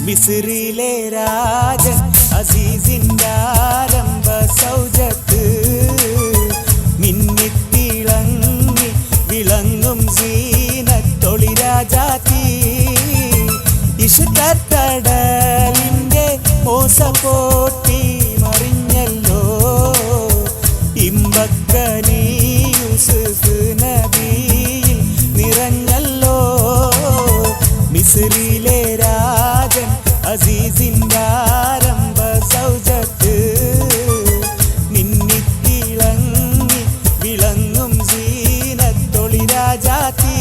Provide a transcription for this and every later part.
മിസ്രിലെ രാജൻ അസീസിന്റെ ആരംഭ സൗജത്ത് മിന്നിത്തിളങ്ങി വിളങ്ങും സീനത്തൊളി രാജാത്തി ഇഷ്കക്കടലിന്റെ ഓസപോട്ടി മറിഞ്ഞല്ലോ ഇമ്പക്കനി യൂസുഫ് നബിയിൽ നിറഞ്ഞല്ലോ മിസ്രിലെ രാജൻ അസീസിന്റെ ആരംഭ സൗജത്ത് മിന്നിത്തിളങ്ങി വിളങ്ങും സീനത്തൊളി രാജാത്തി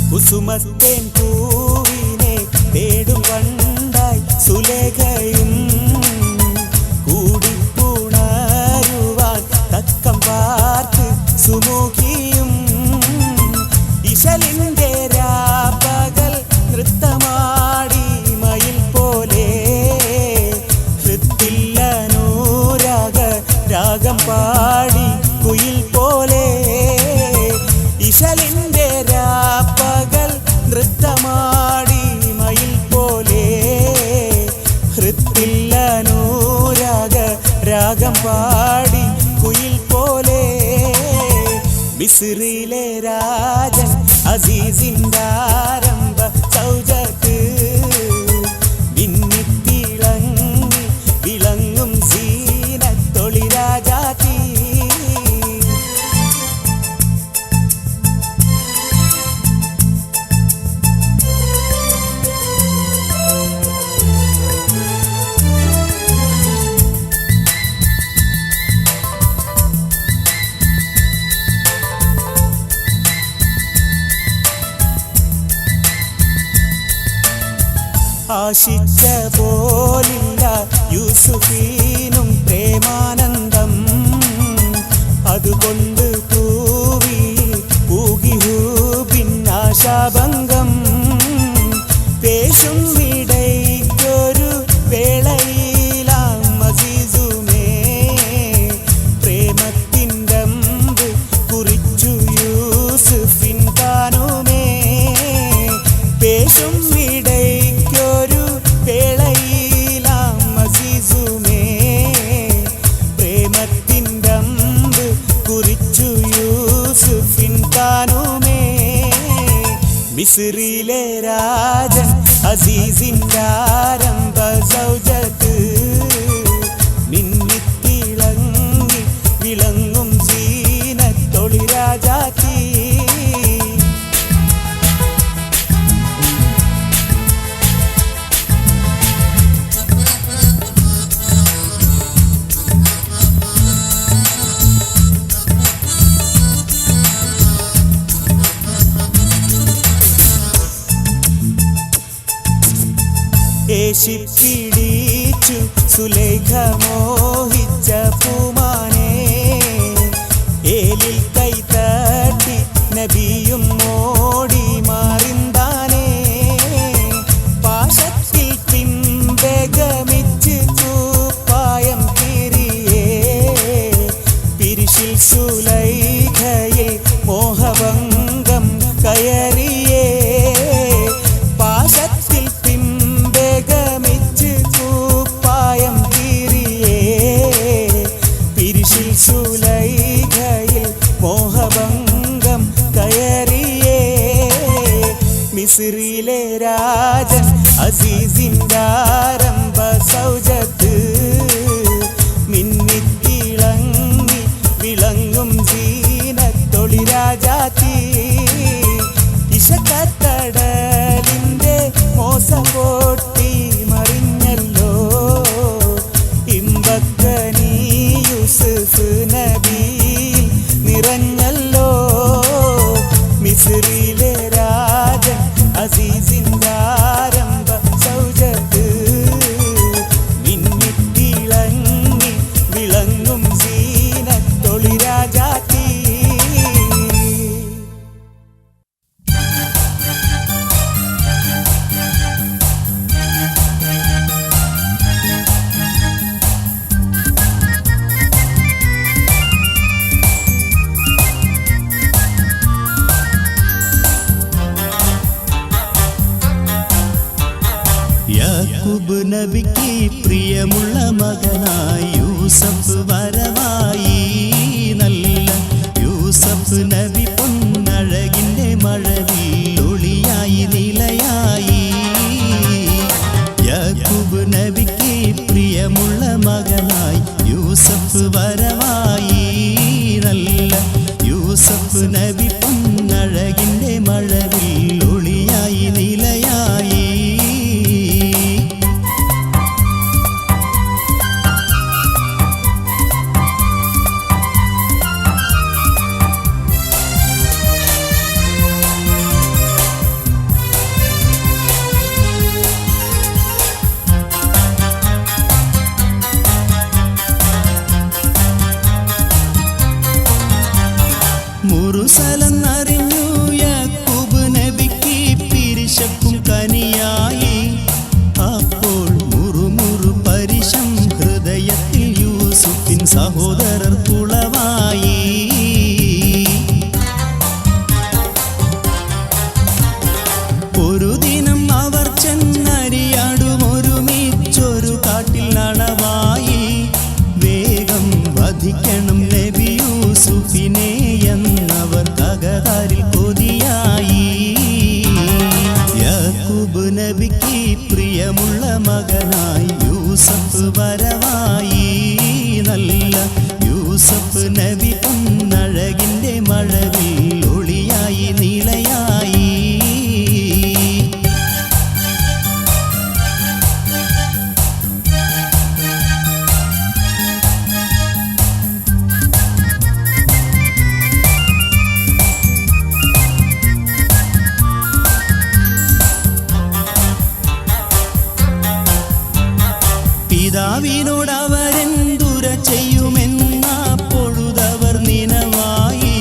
കുസുമത്തേൻ പൂവിനെ തേടും വണ്ടായി സുലേഖയും കൂടിപ്പുണരുവാൻ തക്കം പാർത്ത് സുമുഖിയും ഇശലിന്റെ രാപ്പകൽ നൃത്തമാടി മയിൽ പോലെ ഹൃത്തില്ലനൂരാഗ രാഗം പാടി കുയിൽ പോലെ ഇശലിന്റെ രാപ്പകൽ നൃത്തമാടി മയിൽ പോലെ ഹൃത്തില്ലനൂരാഗ രാഗം പാടി കുയിൽ പോലെ മിസ്രിലെ രാജൻ അസീസിന്റെ ആരംഭ സൗജത്ത് മിന്നിത്തിളങ്ങി വിളങ്ങും സീനത്തൊളി രാജാത്തി ആശിച്ച പോലില്ല യൂസുഫീനും പ്രേമാനന്ദം അതുകൊണ്ട് പൂവി ൂകിഹൂബിന്നാശാഭംഗം പേശും വിടയ്ക്കൊരു വേളയിലാം അസീസുമേ പ്രേമത്തിൻ്റമ്പ് കുറിച്ചു യൂസുഫിൻ താനുമേ പേശും വിടയ്ക്കൊരു വേളയിലാം അസീസുമേ പ്രേമത്തിൻ്റമ്പ് കുറിച്ചു യൂസുഫിൻ താനുമേ മിസ്രിലെ രാജൻ അസീസിന്റെ ആരംഭ സൗജത്ത് മിന്നിത്തിളങ്ങി വിളങ്ങും സീനത്തൊളി രാജാത്തി ഏശിപ്പിടിച്ചു സുലേഖ മോഹിച്ച പൂമാനെ ഏലിൽ കൈതട്ടി നബിയും മോടി മാറിന്താനേ പാശത്തിൽ പിൻബഗമിച്ച് കൂപ്പായം തിരിയേ പിരിശിൽ സുലൈഖയിൽ മോഹഭംഗം കയറിയേ പാശത്തിൽ ഗമിച്ച് കൂപ്പായം തിരിയേ പിരിശിൽ സുലൈഖയിൽ മോഹഭംഗം കയറിയേ മിസ്രിലെ രാജൻ അസീസിന്റെ ആരംഭ സൗജത്ത് മിന്നിത്തിളങ്ങി വിളങ്ങും സീനത്തൊളി രാജാത്തി ഇശക്കക്കടലിന്റെ മോസപോട്ടി മറിഞ്ഞല്ലോ ഇമ്പക്കനി യൂസുഫ് നബിയിൽ നിറഞ്ഞല്ലോ മിസ്രിലെ രാജൻ അസീസിന്റെ ആരംഭ സൗജത്ത് യാക്കൂബ് നബിക്ക് പ്രിയമുള്ള മകനായി യൂസഫ് വരവായി. നല്ല യൂസഫ് നബി പൊന്നഴകിൻ്റെ മഴവിൽ ഒളിയായി നിലയായി. യാക്കൂബ് നബിക്ക് പ്രിയമുള്ള മകനായി യൂസഫ് വരവായി. നല്ല യൂസഫ് നബി പൊന്നഴകിൻ്റെ മഴവിൽ ഒളിയായി നിലയായി. മുറുസലെന്നറിഞ്ഞു യാക്കൂബ് നബിക്ക് പിരിശക്കും കനിയായി. അപ്പോൾ മുറുമുറു പരിശം ഹൃദയത്തിൽ യൂസുഫിൻ സഹോദരർ കുളവായി. ഒരു ദിനം അവർ ചെന്നരിയാടും ഒരുമിച്ചൊരു കാട്ടിൽ നണവായി. വേഗം വധിക്കണം നബി യൂസുഫിനെ എന്നവർ കകതാരിൽ കൊതിയായി. യാക്കൂബ് നബിക്ക് പ്രിയമുള്ള മകനായി യൂസഫ് വരവായി. നല്ല യൂസഫ് നബി പൊന്നഴകിൻ്റെ മഴവിൽ ഒളിയായി നിലയായി. പിതാവിനോടവരെന്തുര ചെയ്യുമെന്ന പൊഴുതവർ നിനവായി.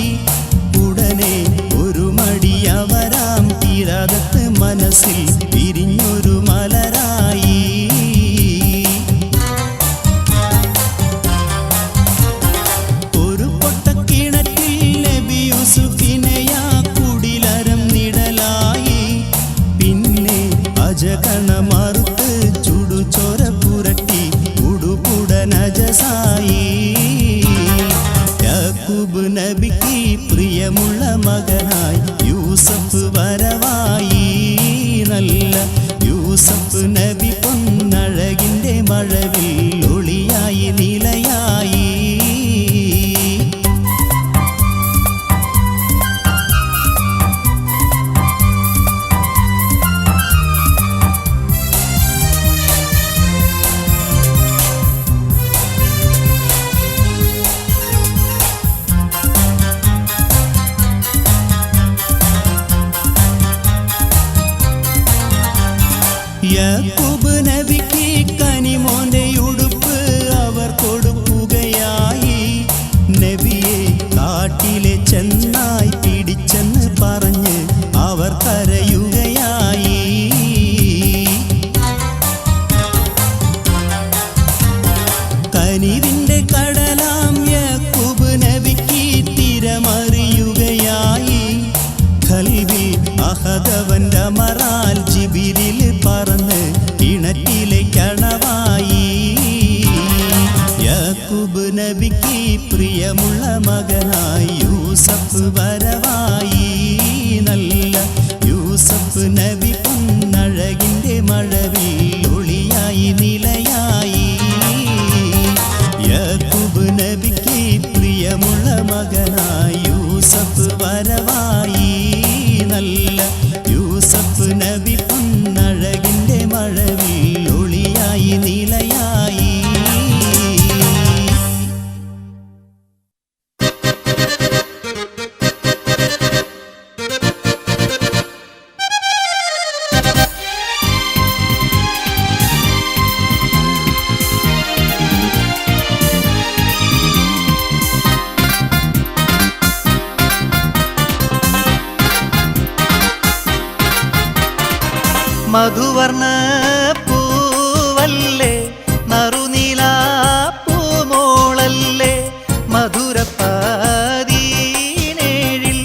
ഉടനെ ഒരു മടിയവരാം തീരാതത്ത് മനസ്സിൽ പിരിഞ്ഞൊരു മലരായി. ഒരു പൊട്ടക്കിണറ്റിൽ നബി യൂസുഫിനെയാ കുടിലരം നിഴലായി. പിന്നെ അജഗണമറുത്ത് ചുടുചോര പുരട്ടി ഉടുപുടനജസായി. യാക്കൂബ് നബിക്ക് പ്രിയമുള്ള മകനായി യൂസഫ് വരവായി. നല്ല യൂസഫ് നബി പൊന്നഴകിൻ്റെ മഴവിൽ ഒളിയായി നിലയായി. യാക്കൂബ് നബിക്ക് കനിമോന്റെ ഉടുപ്പ് അവർ കൊടുക്കുകയായി. നബിയെ കാട്ടിലെ ചെന്നായി പിടിച്ചെന്ന് പറഞ്ഞ് അവർ കരയുകയായി. കനിവിൻ്റെ കടലാം യാക്കൂബ് നബിക്ക് തിരമറിയുകയായി. ഖൽബിൽ അഹദവന്റെ മറാൽ ജിബിരിൽ പറന്ന് കിണറ്റിലെ കണവായി. യാക്കൂബ് നബിക്ക് പ്രിയമുള്ള മകനായി യൂസഫ് വരവായി. നല്ല യൂസഫ് നബി പൊന്നഴകിൻ്റെ മഴവിൽ ഒളിയായി നിലയായി. യാക്കൂബ് നബിക്ക് പ്രിയമുള്ള മകനായി യൂസഫ് വരവായി. നല്ല യൂസഫ് നബി പൊന്നഴകിൻ്റെ മഴവിൽ ഒളിയായി നിലയായി. മധുവർണ്ണ പൂവല്ലേ നറുനീല പൂമോളല്ലേ മധുരപ്പാതീനേഴിൽ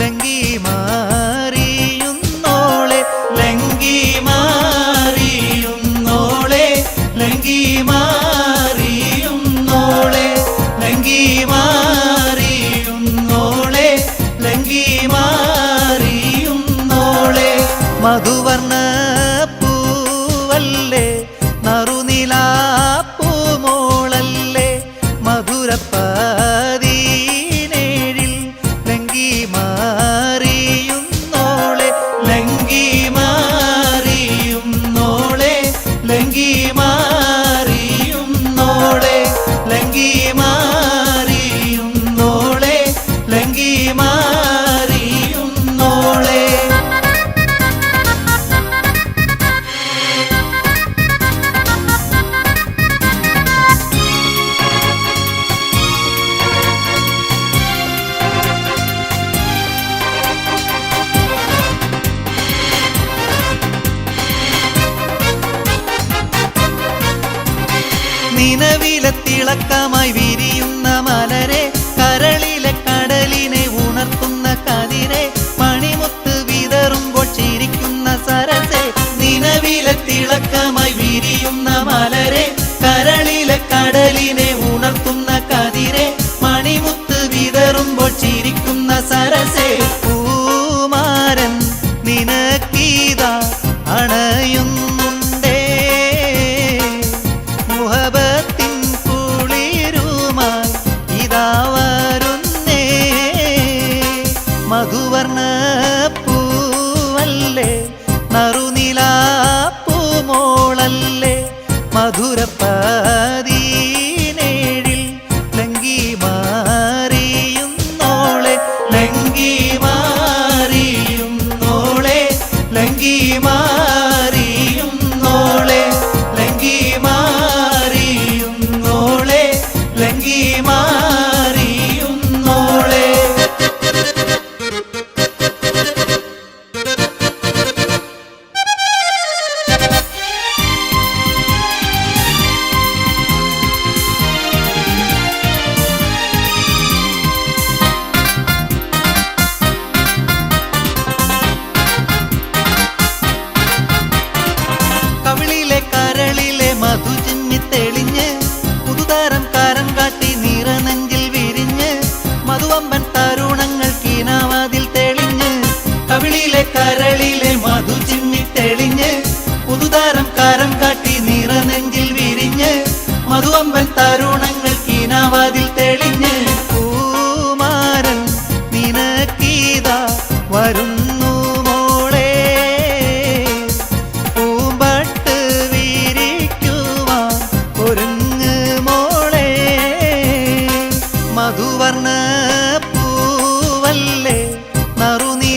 ലങ്കി മാറിയുന്നോളെ ലങ്കി മാറിയുന്നോളെ മധുവർണ്ണ പൂവല്ലേ നറുനിലാപ്പൂമോളല്ലേ മധുരപ്പതിനേഴിൽ ലങ്കി മാറിയുന്നോളെ ലങ്കി മാറിയുന്നോളെ ലങ്കി മാറിയുന്നോളെ ലങ്കി മാറിയുന്നോളെ ലങ്കി മാറിയുന്നോളെ. നിലവിലെ തിളക്കമായി വിരിയുന്ന മലരെ കരളിലെ കടലിനെ ഉണർത്തുന്ന കതിരെ മണിമുത്ത് വിതറുമ്പോൾ ചിരിക്കുന്ന സരസെ നിലവിലെ തിളക്കമായി വിരിയുന്ന മലരെ കരളിലെ കടലിനെ ഉണർത്തുന്ന കതിരെ മണിമുത്ത് വിതറുമ്പോൾ ചിരിക്കുന്ന സരസെ പൂമാരൻ നിനക്കീതാ അണയുന്നുണ്ടേ മുഹബത്തിൻ കുളിരുമായി ഇതാ വരുന്നേ മധുവർണ്ണ പൂവല്ലേ നറുനിലാപ്പൂമോളല്ലേ മധുരപ്പതിനേഴിൽ ലങ്കി മാറിയുന്നോളെ ലങ്കി മാറിയുന്നോളെ ലങ്കി മാറിയുന്നോളെ ലങ്കി മാറിയുന്നോളെ ലങ്കി മാറിയുന്നോളെ. കവിളിലെ കരളിലെ മധു ചിമ്മി തെളിഞ്ഞ് പുതുതാരം കാരം കാട്ടി നിറനെഞ്ചിൽ വിരിഞ്ഞ് മധുവമ്പൻ തരുണങ്ങൾ കീനാവാതിൽ തെളിഞ്ഞ് കവിളിലെ കരളിലെ മധു ചിമ്മി തെളിഞ്ഞ് പുതുതാരം കാരം കാട്ടി നിറനെഞ്ചിൽ വിരിഞ്ഞ് മധുവമ്പൻ തരുണങ്ങൾ കീനാവാതിൽ തെളിഞ്ഞ് പൂമാരൻ നിനക്കീതാ വരുന്നു മോളെ പൂമ്പട്ട് വിരിക്കുവാൻ ഒരുങ്ങ് മോളെ മധുവർണ്ണ പൂവല്ലേ നറുനിലാപ്പൂമോളല്ലേ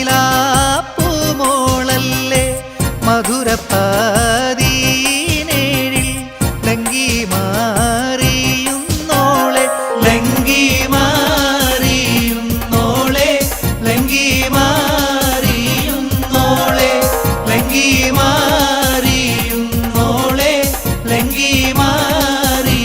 മധുരപ്പതിനേഴിൽ ലങ്കി മാറിയുന്നോളെ ലങ്കി മാറിയുന്നോളെ ലങ്കി മാറിയുന്നോളെ ലങ്കി മാറിയുന്നോളെ ലങ്കി മാറിയുന്നോളെ.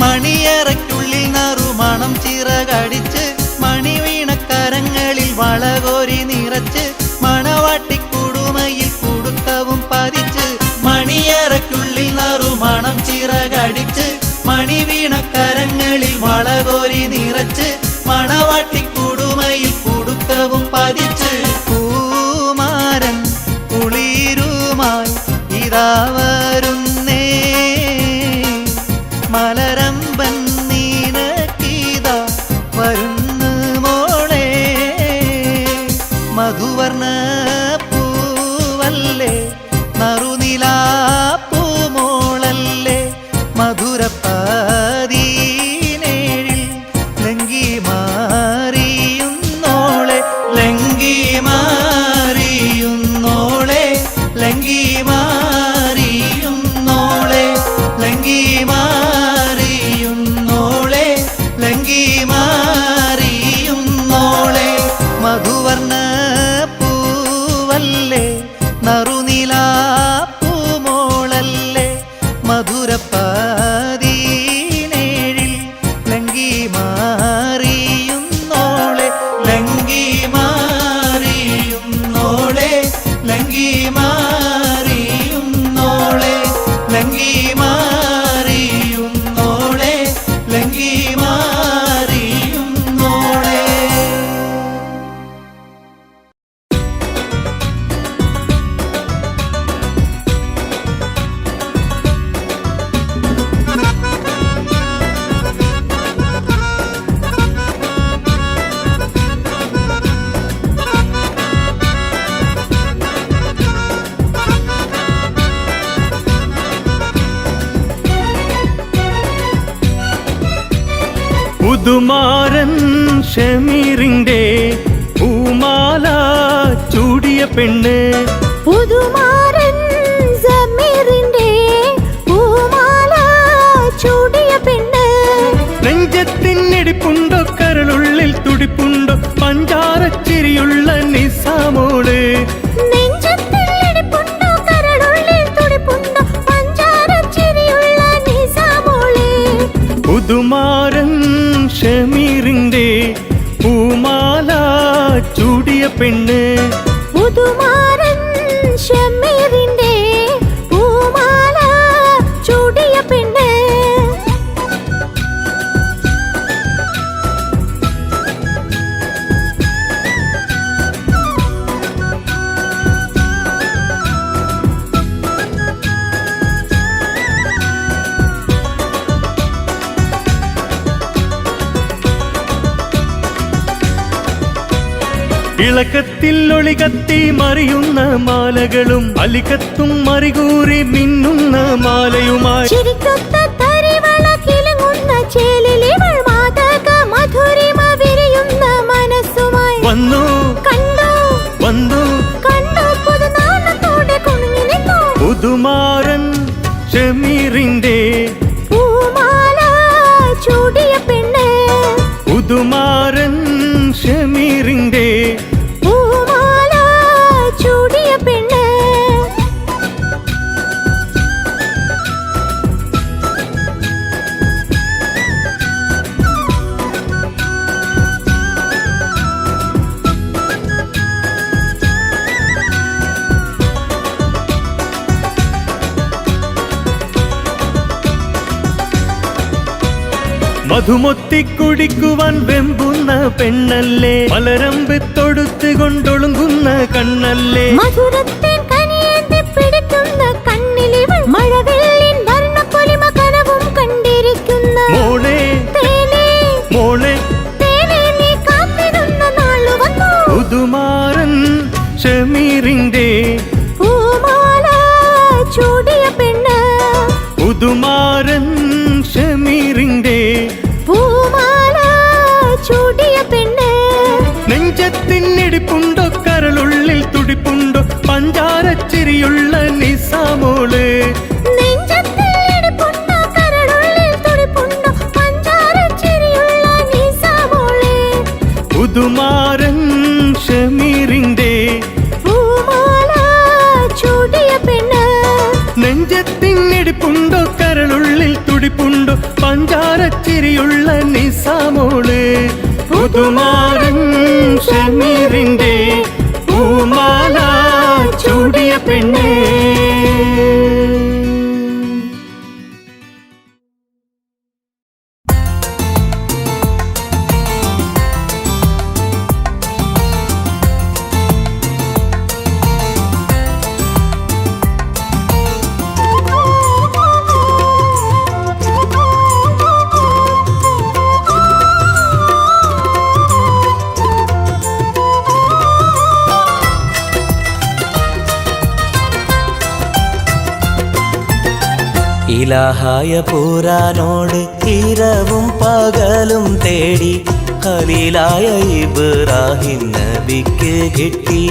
മണിയറയ്ക്കുള്ളിൽ നറുമണം ചിറകടിച്ച് മണിവീണക്കരങ്ങളിൽ വളകോരി നിറച്ച് മണവാട്ടിക്കുടുമയിൽ കുടുക്കവും പതിച്ച് മണിയറയ്ക്കുള്ളിൽ നറുമണം ചിറകടിച്ച് മണിവീണക്കരങ്ങളിൽ വളകോരി നിറച്ച് മണവാട്ടിക്കുടുമയിൽ കുടുക്കവും പതിച്ച് പൂമാരൻ കുളിരുമായി ഇതാ വരുന്നേ മലരമ്പൻ നീനക്കീതാ വരുന്നു മോളെ മധുവർണ്ണ പൂവല്ലേ നറുനിലാപ്പൂമോളല്ലേ മധുരപ്പതിനേഴിൽ ലങ്കി മാറിയുന്നോളെ ലങ്കി മാറിയുന്നോളെ ലങ്കി മാറിയുന്നോളെ ലങ്കി മാറിയുന്നോളെ ലങ്കി മാറിയുന്നോളെ മധുവർണ്ണ പൂവല്ലേ നറുനിലാപ്പൂമോളല്ലേ മധുരപ്പതി പുതുമാരൻ ഷമീറിന്റെ പൂമാല ചൂടിയ പെണ്ണ് പുതുമാരൻ സമീറിന്റെ പൂമാല ചൂടിയ പെണ്ണ് നെഞ്ചത്തിനിടിപ്പുണ്ടോ കരളുള്ളിൽ തുടിപ്പുണ്ടോ പഞ്ചാരച്ചിരിയുള്ള നിസാമോള് നെഞ്ചത്തിനിടിപ്പുണ്ടോ കരളുള്ളിൽ തുടിപ്പുണ്ടോ പഞ്ചാരച്ചിരിയുള്ള നിസാമോള് പുതുമാരൻ ഷമീറിന്റെ പൂമാല ചൂടിയ പെണ്ണ് പുതുമാരൻ ഷമീറിന്റെ പൂമാല ചൂടിയ പെണ്ണ് ഇളക്കത്തിൽ ഒളികത്തി മറിയുന്ന മാലകളും അലികത്തും മറികൂറി മിന്നുന്ന മാലയുമായി ചിരിക്കൊത്ത തരിവള കിലുങ്ങുന്ന ചേലിലിവൾ മാതക മധുരിമ വിരിയുന്ന മനസ്സുമായി വന്നു കണ്ടു വന്നു കണ്ടു പുതുനാളത്തോടെ കുണുങ്ങി നിന്നു പുതുമാരൻ ഷമീറിന്റെ പൂമാല ചൂടിയ പെണ്ണ് പുതുമാരൻ ഷമീറിന്റെ പൂമാല ചൂടിയ പെണ്ണ് മധുമൊത്തി കുടിക്കുവാൻ വെമ്പുന്ന പെണ്ണല്ലേ മലരമ്പ് തൊടുത്ത് കൊണ്ടൊളുങ്ങുന്ന കണ്ണല്ലേ മധുരത്തേൻ കനിയേന്തി പിടിക്കുന്ന കണ്ണിലിവൾ മഴവെള്ളിൻ വർണ്ണപ്പൊലിമ കനവും കണ്ടിരിക്കുന്ന മോളെ തേനേ മോളെ തേനേ നീ കാത്തിരുന്ന നാളു വന്നു പുതുമാരൻ ഷമീറിന്റെ പൂമാല ചൂടിയ പെണ്ണ് പുതുമാരൻ ഷമീറിന്റെ പൂമാല ചൂടിയ പെണ്ണ് നെഞ്ചത്തിനിടിപ്പുണ്ടോ കരളുള്ളിൽ തുടിപ്പുണ്ടോ പഞ്ചാരച്ചിരിയുള്ള നിസാമോള് നെഞ്ചത്തിലിടിപ്പുണ്ടോ കരളുള്ളിൽ തുടിപ്പുണ്ടോ പഞ്ചാരച്ചിരിയുള്ള നിസാമോളെ പുതുമാരൻ ഷമീറിന്റെ പൂമാല ചൂടിയ പെണ്ണ് നെഞ്ചത്തിനിടിപ്പുണ്ടോ കരളുള്ളിൽ തുടിപ്പുണ്ടോ പഞ്ചാരച്ചിരിയുള്ള നിസാമോള് പുതുമാരൻ ഷമീറിന്റെ പൂമാല ചൂടിയ പെണ്ണേ. ഇലാഹായ പൂരാനോട് ഇരവും പകലും തേടി ഖലീലായ ഇബ്രാഹിം നബിക്ക് കിട്ടി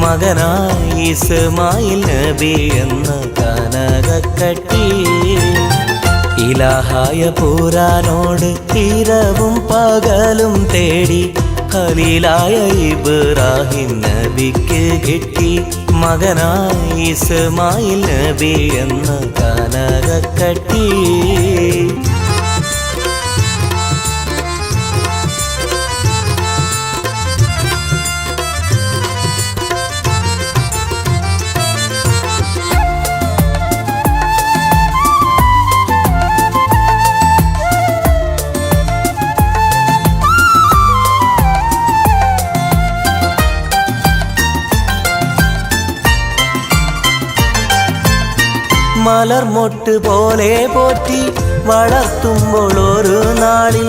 മകനായി ഇസ്മായിൽ നബി എന്ന കനകക്കട്ടി. ഇലാഹായ പൂരാനോട് ഇരവും പകലും തേടി ഖലീലായ ഇബ്രാഹിം നബിക്ക് കിട്ടി മകനായി ഇസ്മായിൽ നബി എന്ന കനകക്കട്ടി. മലർമൊട്ട് പോലെ പോറ്റി വളർത്തുമ്പോൾ ഒരു നാളിൽ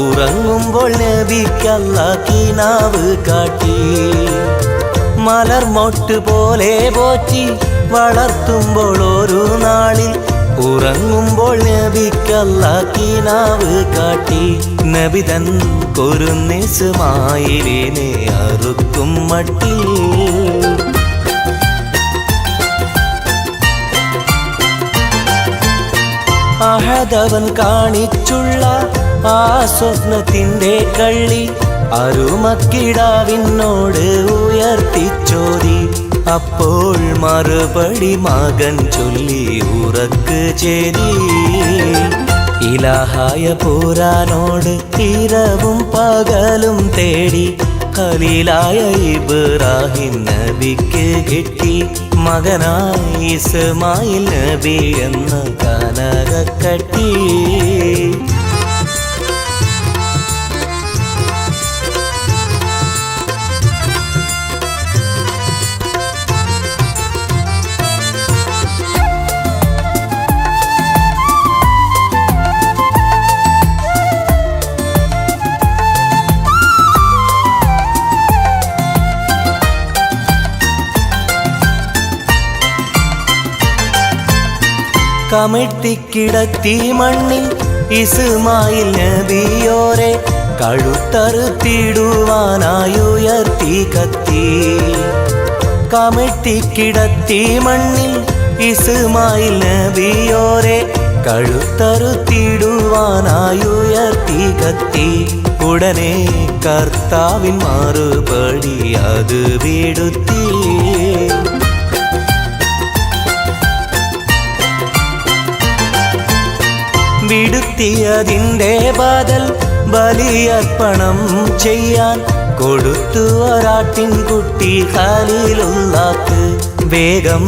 ഉറങ്ങുമ്പോൾ നബിക്കല്ലാ കിനാവ് കാട്ടി. മലർമൊട്ട് പോലെ പോറ്റി വളർത്തുമ്പോൾ ഒരു നാളിൽ ഉറങ്ങുമ്പോൾ നബിക്കല്ല കിനാവ് കാട്ടി നബിതൻ കുരുന്നിസ്മായിലിനെ അറുക്കും മട്ടിൽ അഹദവൻ കാണിച്ചുള്ള ആ സ്വപ്നത്തിൻ്റെ കള്ളി അരുമക്കിടാവിനോട് ഉയർത്തിച്ചോതി അപ്പോൾ മറുപടി മകൻ ചൊല്ലി ഉറക്ക് ചേരി ഇലാഹായ പുരാനോട് ഇരവും പകലും തേടി ഖലീലായ ഇബ്രാഹിം നബിക്ക് കിട്ടി മകനായി ഇസ്മായിൽ നബി എന്ന കനകക്കട്ടി കമിഴ്ത്തിക്കിടത്തി മണ്ണിൽ ഇസ്മായിൽ നബിയോരെ കഴുത്തറുത്തിടുവാനായുയർത്തി കത്തി കമിഴ്ത്തിക്കിടത്തി മണ്ണിൽ ഇസ്മായിൽ നബിയോരെ കഴുത്തറുത്തിടുവാനായുയർത്തി കത്തി ഉടനെ കർത്താവിൻ മറുപടി അത് വിടുത്തി വിടുത്തിയതിൻ്റെ ബദൽ ബലിയർപ്പണം ചെയ്യാൻ കൊടുത്തു ഒരാട്ടിൻകുട്ടി ഖലീലുള്ളാക്ക് വേഗം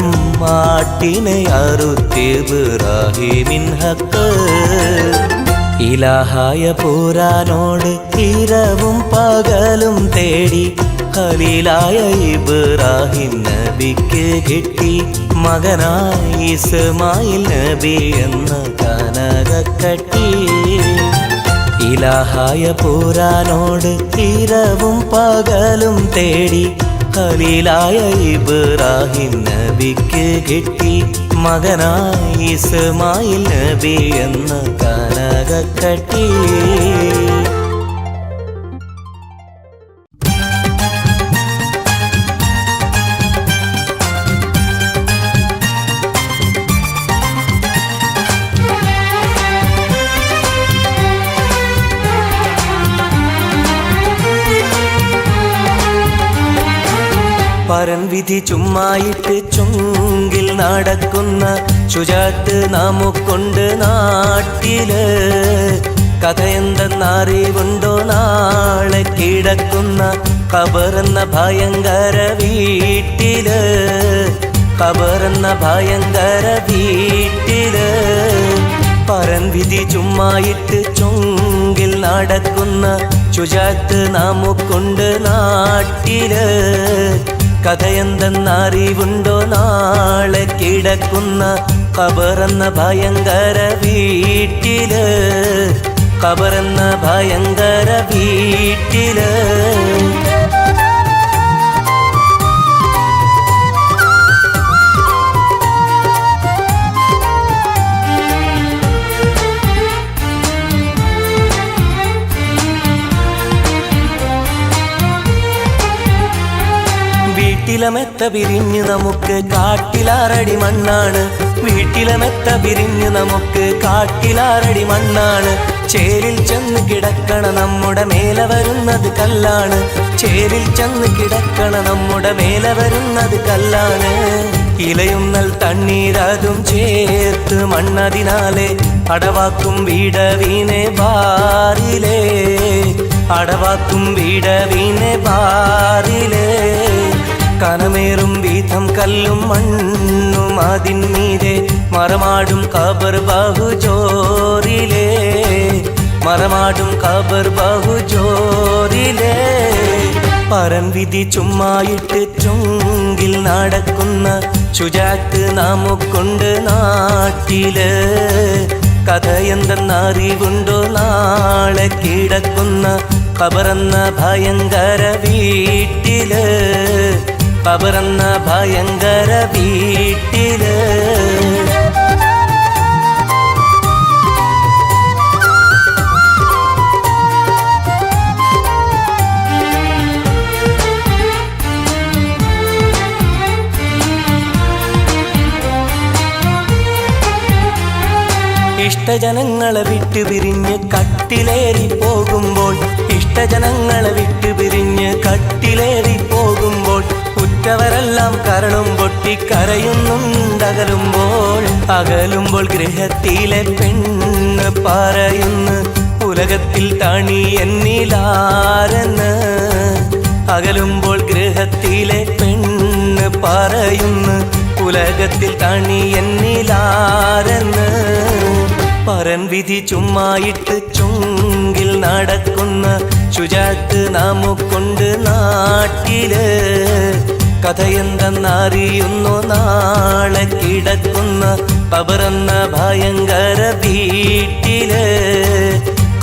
ആട്ടിനെ അറുത്ത് ഇബ്രാഹിമിൻ ഹക്ക് ഇലാഹായ പുരാനോട് ഇരവും പകലും തേടി ഖലീലായ ഇബ്രാഹിം നബിക്ക് കിട്ടി മകനായി ഇസ്മായിൽ നബി എന്ന കനകക്കട്ടി ഇലാഹായ പുരാനോട് ഇരവും പകലും തേടി ഖലീലായ ഇബ്രാഹിം നബിക്ക് കിട്ടി മകനായി ഇസ്മായിൽ നബി എന്ന കനകക്കട്ടി പരൻ വിധി ചുമ്മായിട്ട് ചുങ്കിൽ നടക്കുന്ന ശുചാത്ത് നമുക്കുണ്ട് നാട്ടില് കഥയെന്തെന്നറിവുണ്ടോ നാളെ കിടക്കുന്ന ഖബറെന്ന ഭയങ്കര വീട്ടില് ഖബറെന്ന ഭയങ്കര വീട്ടില് പരൻ വിധി ചുമ്മായിട്ട് ചുങ്കിൽ നടക്കുന്ന ശുചാത്ത് നമുക്കുണ്ട് നാട്ടില് കഥയെന്തെന്നറിവുണ്ടോ നാളെ കിടക്കുന്ന ഖബറെന്ന ഭയങ്കര വീട്ടില് ഖബറെന്ന ഭയങ്കര വീട്ടില് വീട്ടിലെ മെത്ത പിരിഞ്ഞ് നമുക്ക് കാട്ടിലാറടി മണ്ണാണ് വീട്ടിലെ മെത്ത പിരിഞ്ഞ് നമുക്ക് കാട്ടിലാറടി മണ്ണാണ് ചേരിൽ ചെന്ന് കിടക്കണ നമ്മുടെ മേലെ വരുന്നത് കല്ലാണ് ചേരിൽ ചെന്ന് കിടക്കണ നമ്മുടെ മേലെ വരുന്നത് കല്ലാണ് ഇലയും നൽ തണ്ണീരതും ചേർത്ത് മണ്ണതിനാലെ അടവാക്കും വീടവീനെ ബാറിലേ അടവാക്കും വീടവീനെ ബാറിലേ കനമേറും വീതം കല്ലും മണ്ണും അതിന്മീതെ മറമാടും ഖബർ ബഹുജോറിലേ മറമാടും ഖബർ ബഹുജോറിലേ പരൻ വിധി ചുമ്മായിട്ട് ചുങ്കിൽ നടക്കുന്ന ശുചാത്ത് നമുക്കുണ്ട് നാട്ടില് കഥയെന്തെന്നറിവുണ്ടോ നാളെ കിടക്കുന്ന ഖബറെന്ന ഭയങ്കര വീട്ടില് ഖബറെന്ന ഭയങ്കര വീട്ടില് ഇഷ്ടജനങ്ങളെ വിട്ടുപിരിഞ്ഞ് കട്ടിലേറി പോകുമ്പോൾ ഇഷ്ടജനങ്ങളെ വിട്ടുപിരിഞ്ഞ് കട്ടിലേറി പോകുമ്പോൾ ഉറ്റവരെല്ലാം കരളും പൊട്ടി കരയുന്നുണ്ടകലുമ്പോൾ അകലുമ്പോൾ ഗൃഹത്തിലെ പെണ്ണ് പറയുന്നു ഉലകത്തിൽ തണി എന്നിലാരെന്ന് അകലുമ്പോൾ ഗൃഹത്തിലെ പെണ്ണ് പറയുന്നു ഉലകത്തിൽ തണി എന്നിലാരെന്ന് പരൻ വിധി ചുമ്മായിട്ട് ചുങ്കിൽ നടക്കുന്ന ശുചാത്ത് നമുക്കുണ്ട് നാട്ടില് കഥയെന്തെന്നറിയുന്നു നാളെ കിടക്കുന്ന കബറെന്ന ഭയങ്കര വീട്ടില്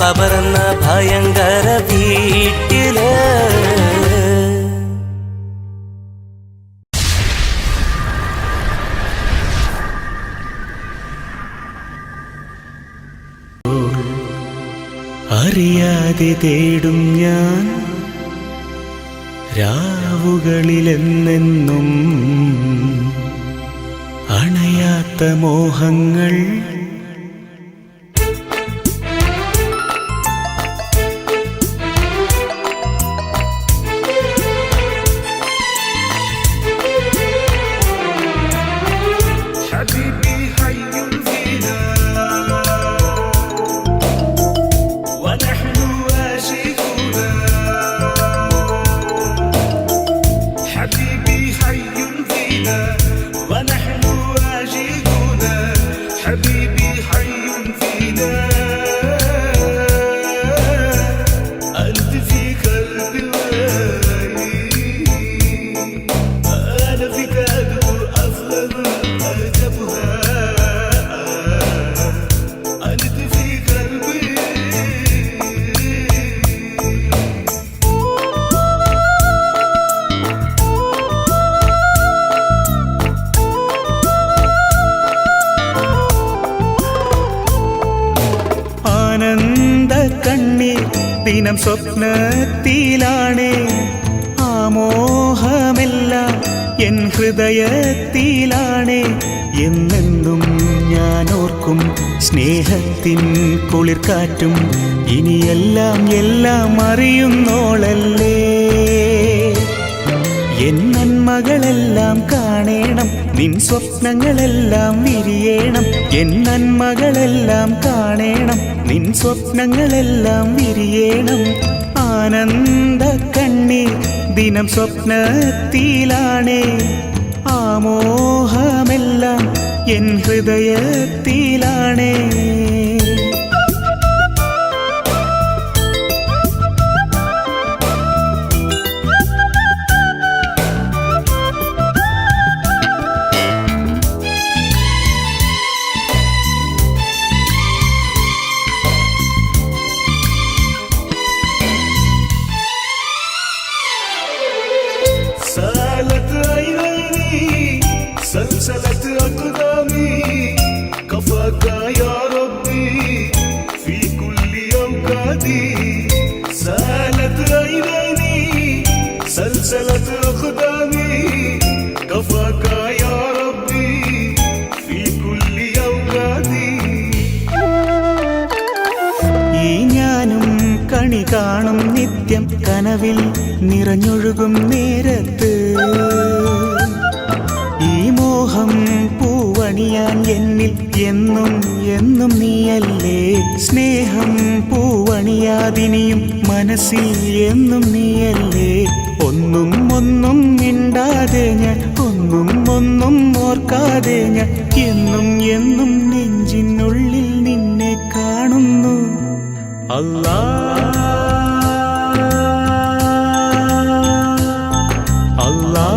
കബറെന്ന ഭയങ്കര വീട്ടില് അറിയാതെ തേടും ഞാൻ രാവുകളിലെന്നെന്നും അണയാത്ത മോഹങ്ങൾ ദിനം സ്വപ്നത്തിലാണേ ആമോഹമെല്ലാം എൻ ഹൃദയത്തിലാണേ എന്നെന്നും ഞാൻ ഓർക്കും സ്നേഹത്തിൻ കുളിർക്കാറ്റും ഇനിയെല്ലാം എല്ലാം അറിയുന്നോളല്ലേ എൻ നന്മകളെല്ലാം കാണേണം നിൻ സ്വപ്നങ്ങളെല്ലാം വിരിയേണം എൻ നന്മകളെല്ലാം കാണേണം നിൻ സ്വപ്നങ്ങളെല്ലാം വിരിയേണം ആനന്ദ കണ്ണീർ ദിനം സ്വപ്നത്തിലാണേ ആമോഹമെല്ലാം എൻ ഹൃദയത്തിലാണേ سلسلة أقدامي كفاك يا ربي في كل أوقاتي سالت عيني سلسلة أقدامي كفاك يا ربي في كل أوقاتي ഈ ഞാനും കണി കാണും നിത്യം കനവിൽ നിറഞ്ഞൊഴുകും നേരത്ത് ഈ മോഹം പൂവണിയാൻ എന്നിൽ എന്നും എന്നും നീയല്ലേ സ്നേഹം പൂവണിയാതിനിയും മനസ്സിൽ എന്നും നീയല്ലേ ഒന്നും ഒന്നും മിണ്ടാതെ ഞാൻ ഒന്നും ഒന്നും ഓർക്കാതെ ഞാൻ എന്നും എന്നും നെഞ്ചിനുള്ളിൽ നിന്നെ കാണുന്നു അല്ലാ അല്ലാ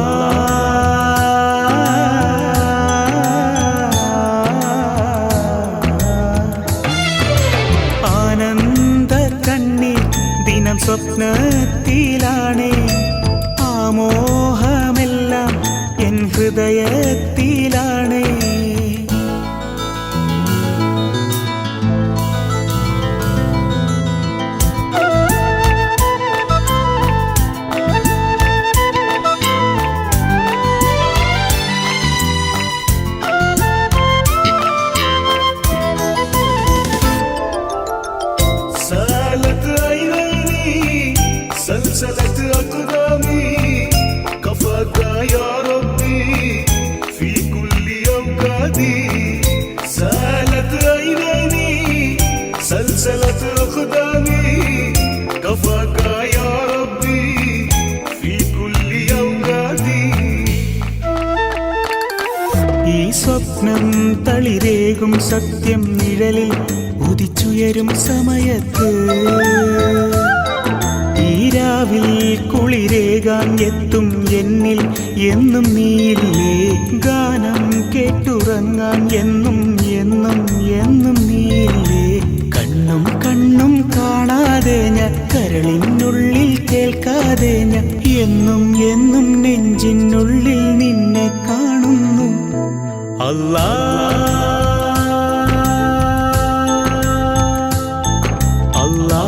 സ്വപ്നത്തിലാണേ ആമോഹമെല്ലാം എൻ ഹൃദയത്തിലാണേ سلسلة أقدامي كفاك يا ربي في كل أوقاتي ഈ സ്വപ്നം തളിരേകും സത്യം നിഴലിൽ ഉദിച്ചുയരും സമയത്ത് ഈ രാവിൽ കുളിരേകാൻ എത്തും എന്നിൽ എന്നും നീയില്ലേ ഗാനം കേട്ടുറങ്ങാൻ എന്നും എന്നും എന്നും നീയില്ലേ കണ്ണും കണ്ണും കാണാതെ ഞാൻ കരളിനുള്ളിൽ കേൾക്കാതെ ഞാൻ എന്നും എന്നും നെഞ്ചിനുള്ളിൽ നിന്നെ കാണുന്നു അല്ലാ അല്ലാ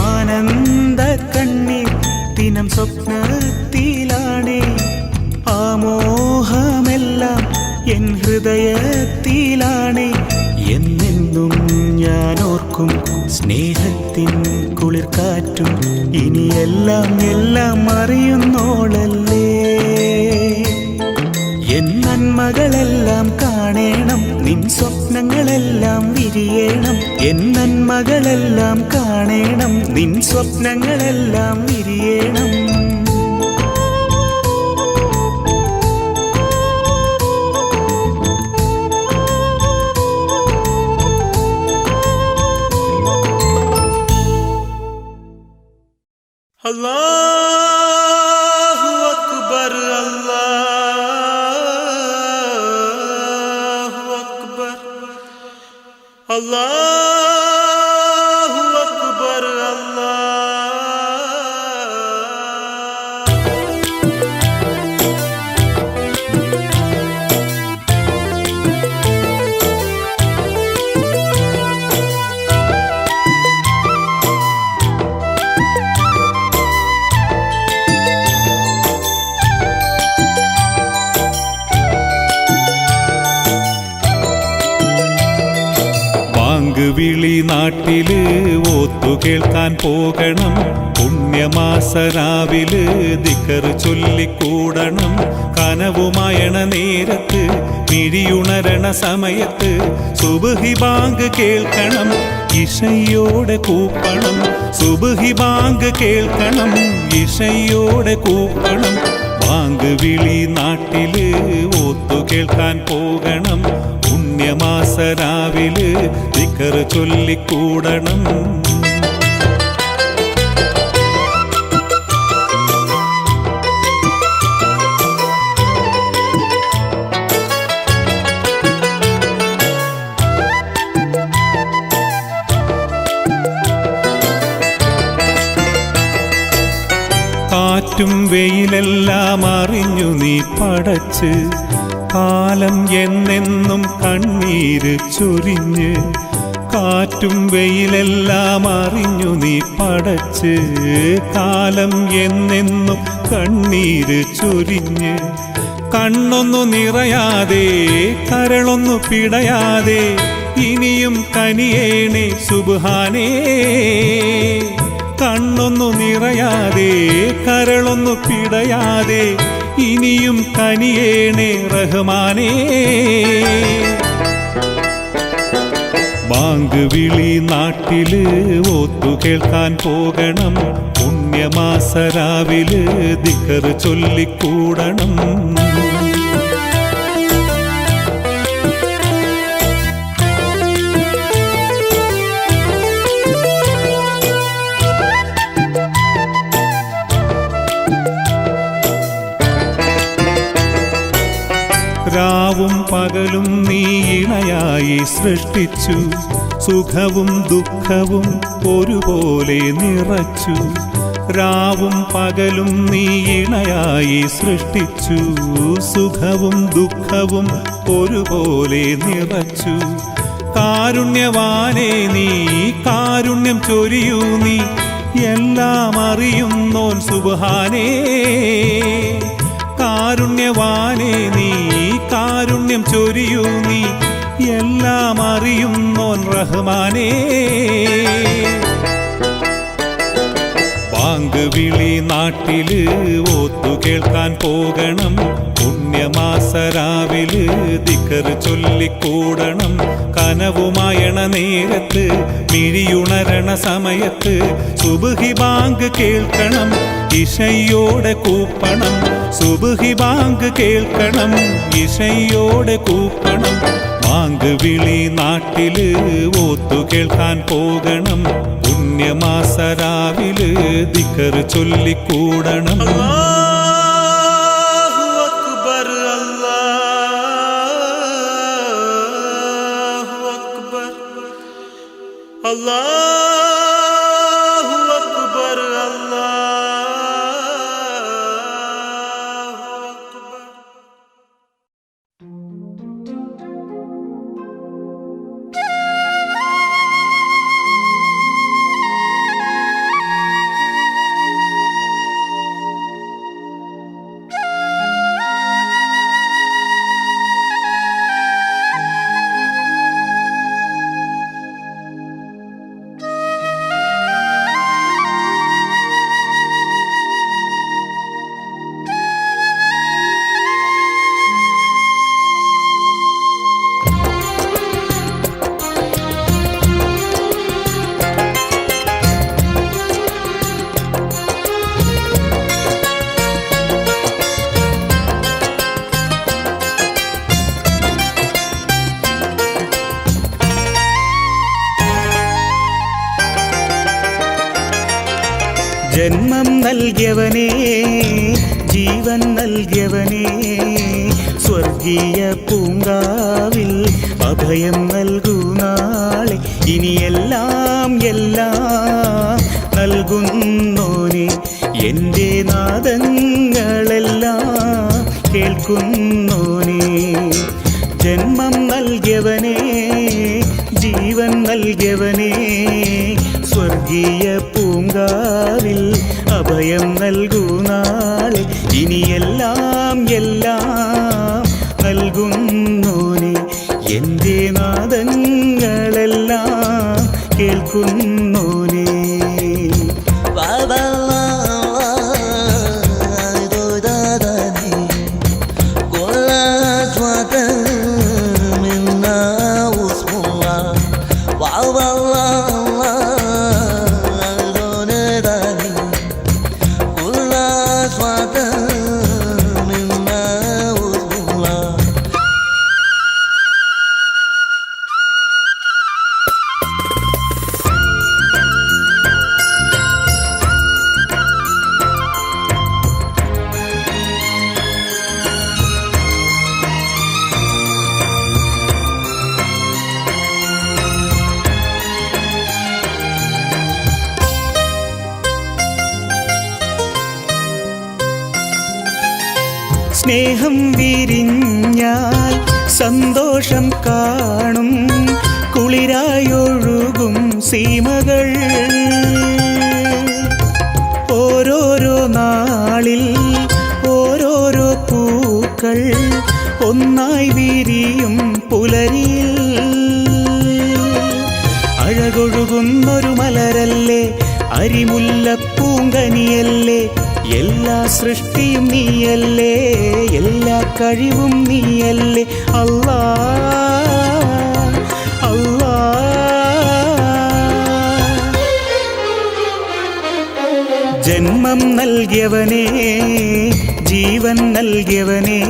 ആനന്ദ കണ്ണീർ ദിനം സ്വപ്നത്തിലാണേ ആമോഹമെല്ലാം എൻ ഹൃദയത്തിലാണേ എന്നെന്നും ഞാൻ ഓർക്കും സ്നേഹത്തിൻ കുളിർക്കാറ്റും ഇനിയെല്ലാം എല്ലാം അറിയുന്നോളല്ലേ എൻ നന്മകളെല്ലാം കാണേണം നിൻ സ്വപ്നങ്ങളെല്ലാം വിരിയണം എൻ നന്മകളെല്ലാം കാണേണം നിൻ സ്വപ്നങ്ങളെല്ലാം വിരിയണം അല്ലാഹു അക്ബർ അല്ലാഹു അക്ബർ അല്ലാഹു അക്ബർ വിളി നാട്ടില് ഓത്തു കേൾക്കാൻ പോകണം പുണ്യമാസരാവില് ദിക്കർ ചൊല്ലിക്കൂടണം കനവുമയണ നേരത്ത് മിഴിയുണരണ സമയത്ത് സുബ്ഹി ബാങ്ക് കേൾക്കണം ഇശയോടെ കൂപ്പണം സുബ്ഹി ബാങ്ക് കേൾക്കണം ഇശയോടെ കൂപ്പണം ബാങ്ക് വിളി നാട്ടില് ഓത്തു കേൾക്കാൻ പോകണം പുണ്യമാസരാവില് ദിക്കർ ചൊല്ലിക്കൂടണം കാറ്റും വെയിലെല്ലാം അറിഞ്ഞു നീ പടച്ച് കാലം എന്നെന്നും കണ്ണീര് ചൊരിഞ്ഞ് കാറ്റും വെയിലെല്ലാം അറിഞ്ഞു നീ പടച്ച് കാലം എന്നെന്നും കണ്ണീര് ചൊരിഞ്ഞ് കണ്ണൊന്നു നിറയാതെ കരളൊന്നു പിടയാതെ ഇനിയും കനിയേണേ സുബ്ഹാനേ കണ്ണൊന്നു നിറയാതെ കരളൊന്നു പിടയാതെ ഇനിയും കനിയേണേ റഹ്മാനേ ബാങ്ക് വിളി നാട്ടില് ഓത്തു കേൾക്കാൻ പോകണം പുണ്യമാസരാവില് ദിക്കർ ചൊല്ലിക്കൂടണം രാവും പകലും നീ ഇണയായി സൃഷ്ടിച്ചു സുഖവും ദുഃഖവും ഒരുപോലെ നിറച്ചു രാവും പകലും നീ ഇണയായി സൃഷ്ടിച്ചു സുഖവും ദുഃഖവും ഒരുപോലെ നിറച്ചു കാരുണ്യവാനേ നീ കാരുണ്യം ചൊരിയൂ നീ എല്ലാം അറിയുന്നോൻ സുബ്ഹാനേ കാരുണ്യവാനേ നീ കാരുണ്യം ചൊരിയൂ നീ എല്ലാം അറിയുന്നോൻ റഹ്മാനേ ബാങ്ക് വിളി നാട്ടില് ഓത്തു കേൾക്കാൻ പോകണം. പുണ്യമാസരാവില് ദിക്ർ ചൊല്ലിക്കൂടണം. കനവുമായണ നേരത്ത് മിഴിയുണരണ സമയത്ത് സുബ്ഹി ബാങ്ക് കേൾക്കണം. ഇശയോടെ കൂപ്പണം. സുബ്ഹി ബാങ്ക് കേൾക്കണം. ഇശയോടെ കൂപ്പണം. ബാങ്ക് വിളി നാട്ടില് ഓത്തു കേൾക്കാൻ പോകണം. പുണ്യമാസരാവില് ദിക്ർ ചൊല്ലിക്കൂടണം. അല്ലാഹു അക്ബർ അല്ലാഹു അക്ബർ അല്ലാഹു അക്ബർ അല്ലാഹു അക്ബർ. ജന്മം നൽകിയവനേ, ജീവൻ നൽകിയവനേ, സ്വർഗീയ പൂങ്കാവിൽ അഭയം നൽകൂ നാളെ. ഇനിയെല്ലാം എല്ലാം നൽകുന്നോനെ, എൻ്റെ നാദങ്ങളെല്ലാം കേൾക്കുന്നോനെ. ജന്മം നൽകിയവനേ, ജീവൻ നൽകിയവനേ, സ്വർഗീയ പൂങ്കാവിൽ അഭയം നൽകൂ നാളെ. ഇനിയെല്ലാം എല്ലാം നൽകുന്നോനെ, എൻ്റെ നാദങ്ങളെല്ലാം കേൾക്കുന്നോനെ. സ്നേഹം വിരിഞ്ഞാൽ സന്തോഷം കാണും, കുളിരായൊഴുകും സീമകൾ. ഓരോരോ നാളിൽ ഓരോരോ പൂക്കൾ ഒന്നായി വിരിയും പുലരിയിൽ. അഴകൊഴുകുന്നൊരു മലരല്ലേ, അരിമുല്ലപ്പൂങ്കനിയല്ലേ, എല്ലാ സൃഷ്ടിയും നീയല്ലേ, എല്ലാ കഴിവും നീയല്ലേ. അല്ലാ അല്ലാ. ജന്മം നൽകിയവനേ, ജീവൻ നൽകിയവനേ,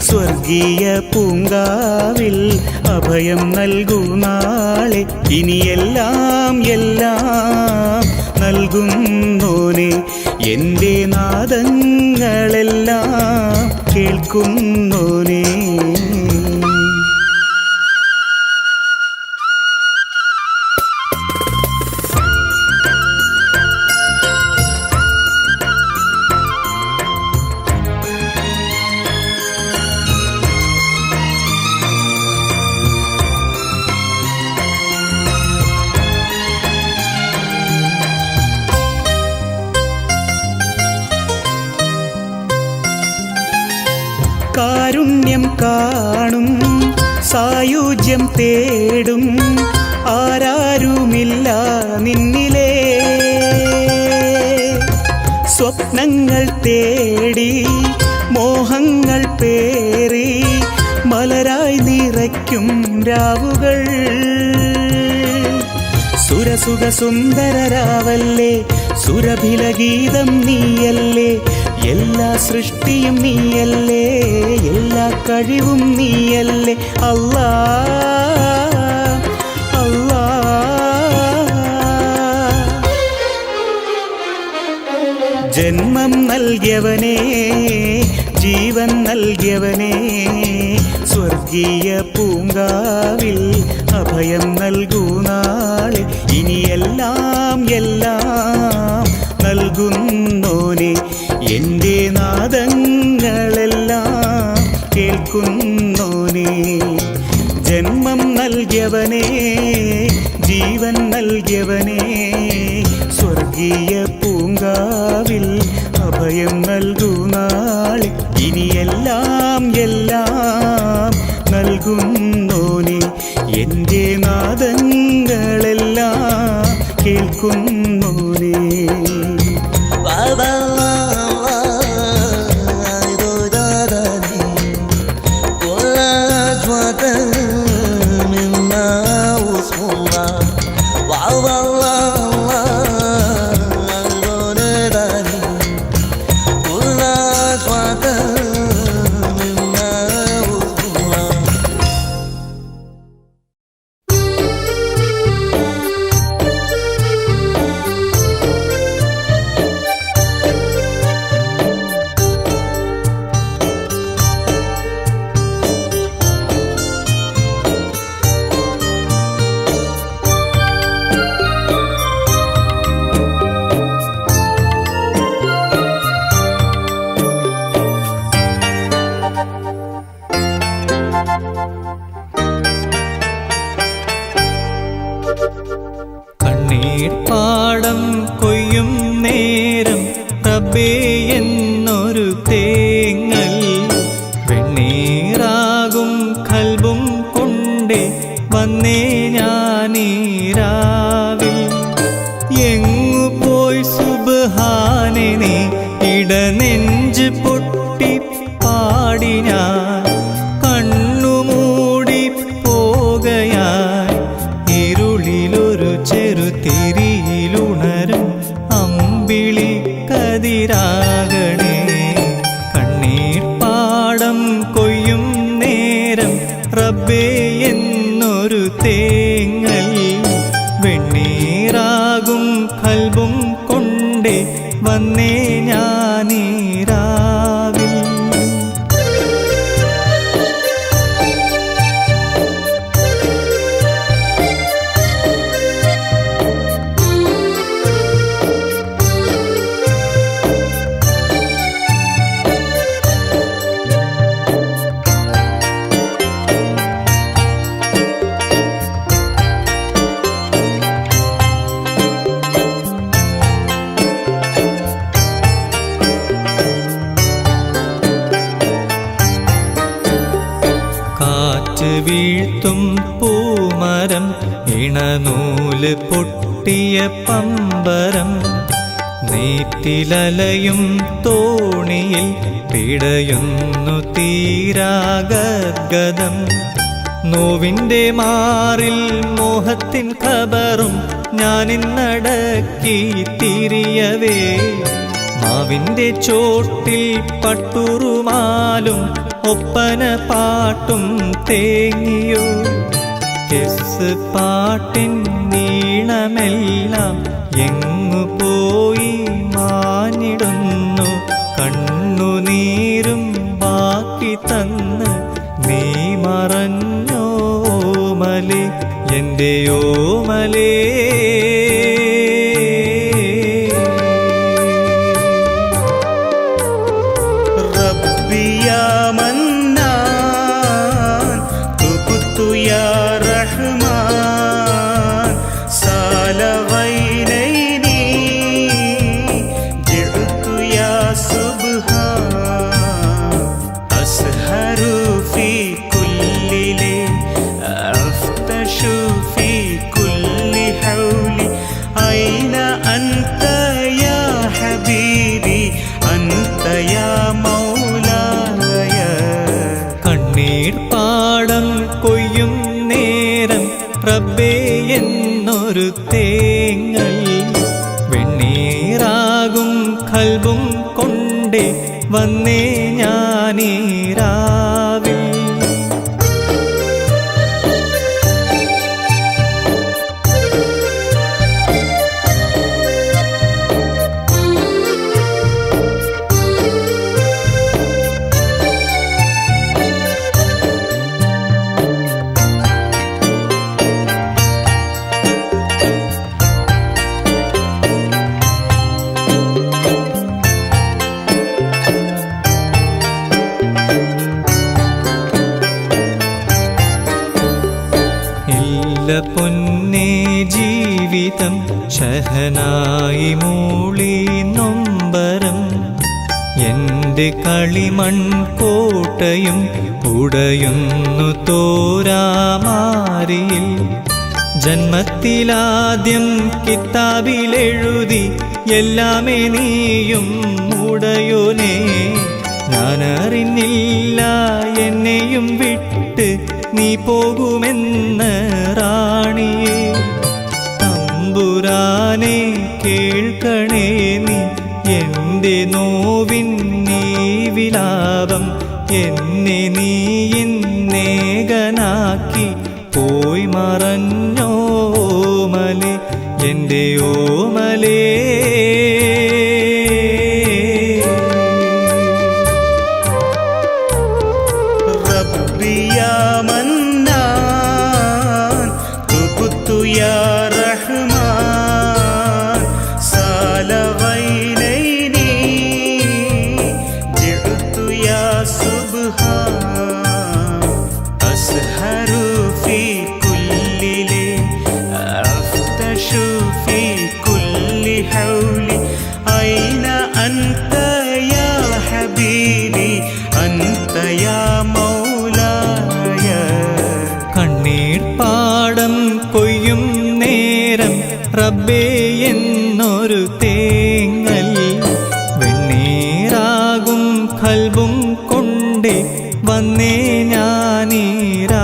സ്വർഗീയ പൂങ്കാവിൽ അഭയം നൽകൂ നാളെ. ഇനിയെല്ലാം എല്ലാം നൽകുന്നോനെ, എൻ്റെ നാദങ്ങളെല്ലാം കേൾക്കുന്നോനെ. കാരുണ്യം കാണും, സായുജ്യം തേടും, ആരാരുമില്ല നിന്നിലേ. സ്വപ്നങ്ങൾ തേടി മോഹങ്ങൾ പേറി മലരായി നിറയ്ക്കും രാവുകൾ. സുരസുഖ സുന്ദരരാവല്ലേ, സുരഭിലഗീതം നീയല്ലേ, എല്ലാ സൃഷ്ടിയും നീയല്ലേ, എല്ലാ കഴിവും നീയല്ലേ അല്ലാ അല്ലാ. ജന്മം നൽകിയവനേ, ജീവൻ നൽകിയവനേ, സ്വർഗീയ പൂങ്കാവിൽ അഭയം നൽകൂ നാളെ. ഇനിയെല്ലാം എല്ലാം നൽകുന്നോനെ, എൻ്റെ നാദങ്ങളെല്ലാം കേൾക്കുന്നോനെ. ജന്മം നൽകിയവനേ, ജീവൻ നൽകിയവനേ, സ്വർഗീയ പൂങ്കാവിൽ അഭയം നൽകൂ നാളെ. ഇനിയെല്ലാം എല്ലാം നൽകുന്നോനെ, എൻ്റെ നാദങ്ങളെല്ലാം കേൾക്കുന്നോനെ. പാടം കൊയ്യും നേരം റബ്ബേ എന്നൊരു തേങ്ങൽ, വെണ്ണീറാകും കൽബും കൊണ്ടേ വന്നേ ഞാനീരാവിൽ. എങ്ങു പോയി സുബ്ഹാനെ നീ, ഇടനെഞ്ച് പൊട്ടി പാടി ഞാൻ കണ്ണുമൂടി പോകയായി. ഇരുളിലൊരു ചെറുതിരിയിലുണരും അമ്പിളി കതിരാകണേ. കണ്ണീർ പാടം കൊയ്യും നേരം റബ്ബേ എന്നൊരു തേങ്ങൽ, വെണ്ണീറാകും കൽബും കൊണ്ടേ വന്നേ ഞാനീരാവിൽ. വീഴ്ത്തും പൂമരം, ഇണനൂല് പൊട്ടിയ പമ്പരം, നീറ്റിലലയും തോണിയിൽ പിടയുന്നു തീരാഗദ്ഗതം. നോവിൻ്റെ മാറിൽ മോഹത്തിൻ ഖബറും ഞാനിന്നടക്കി തിരിയവേ. മാവിൻ്റെ ചോട്ടിൽ പട്ടുറുമാലും ഒപ്പന പാട്ടും തേങ്ങിയോ. കെസ് പാട്ടിൻ നീളമെല്ലാം എങ്ങു പോയി മാഞ്ഞിടുന്നു. കണ്ണുനീരും ബാക്കി തന്ന് നീ മറഞ്ഞോ മലേ, എൻ്റെ ഓമലേ. യാ മന്നാൻ തുബ്തു യാ റഹ്മാൻ സാല ഗൈനൈനി ജിഅ്തു യാ സുബ്ഹാൻ അസ്ഹറു ഫീ കുല്ലി ലൈൽ അഫ്തശു ഫീ കുല്ലി ഹൗലി കണ്ണീർ പാടം കൊയ്യും നേരം റബ്ബേ എന്നൊരു തേങ്ങൽ വെണ്ണീറാകും കൽബും കൊണ്ടേ വന്നേ ഞാനീരാവിൽ. പൊന്നേ ജീവിതം ഷഹനായി മൂളി നൊമ്പരം എൻ്റെ കളിമൺ കോട്ടയും ഉടയുന്നു തോരാമാരിയിൽ. ജന്മത്തിലാദ്യം കിതാബിലെഴുതി എല്ലാമേ നീയും ഉടയോനേ. ഞാനറിഞ്ഞില്ല എന്നെയും വിട്ട് നീ പോകുമെന്ന് റാണിയേ. തമ്പുരാനെ കേൾക്കണേ നീ എൻ്റെ നോവിൻ നീ വിലാപം. എന്നെ നീ ഇന്നേകനാക്കി പോയി മറഞ്ഞോമലേ എൻ്റെ ഓമലേ. या मन्नान तुबतु या रहमान साल गैनैनी जिअतु या सुब्हान अस्हरु फी कुल्ली ले अफ्तशु फी कुल्ली हौली ऐन अन्त या हबीबी अन्त या കണ്ണീർ പാടം കൊയ്യും നേരം റബ്ബേ എന്നൊരു തേങ്ങൽ വെണ്ണീറാകും കൽബും കൊണ്ടേ വന്നേ ഞാനീരാവിൽ.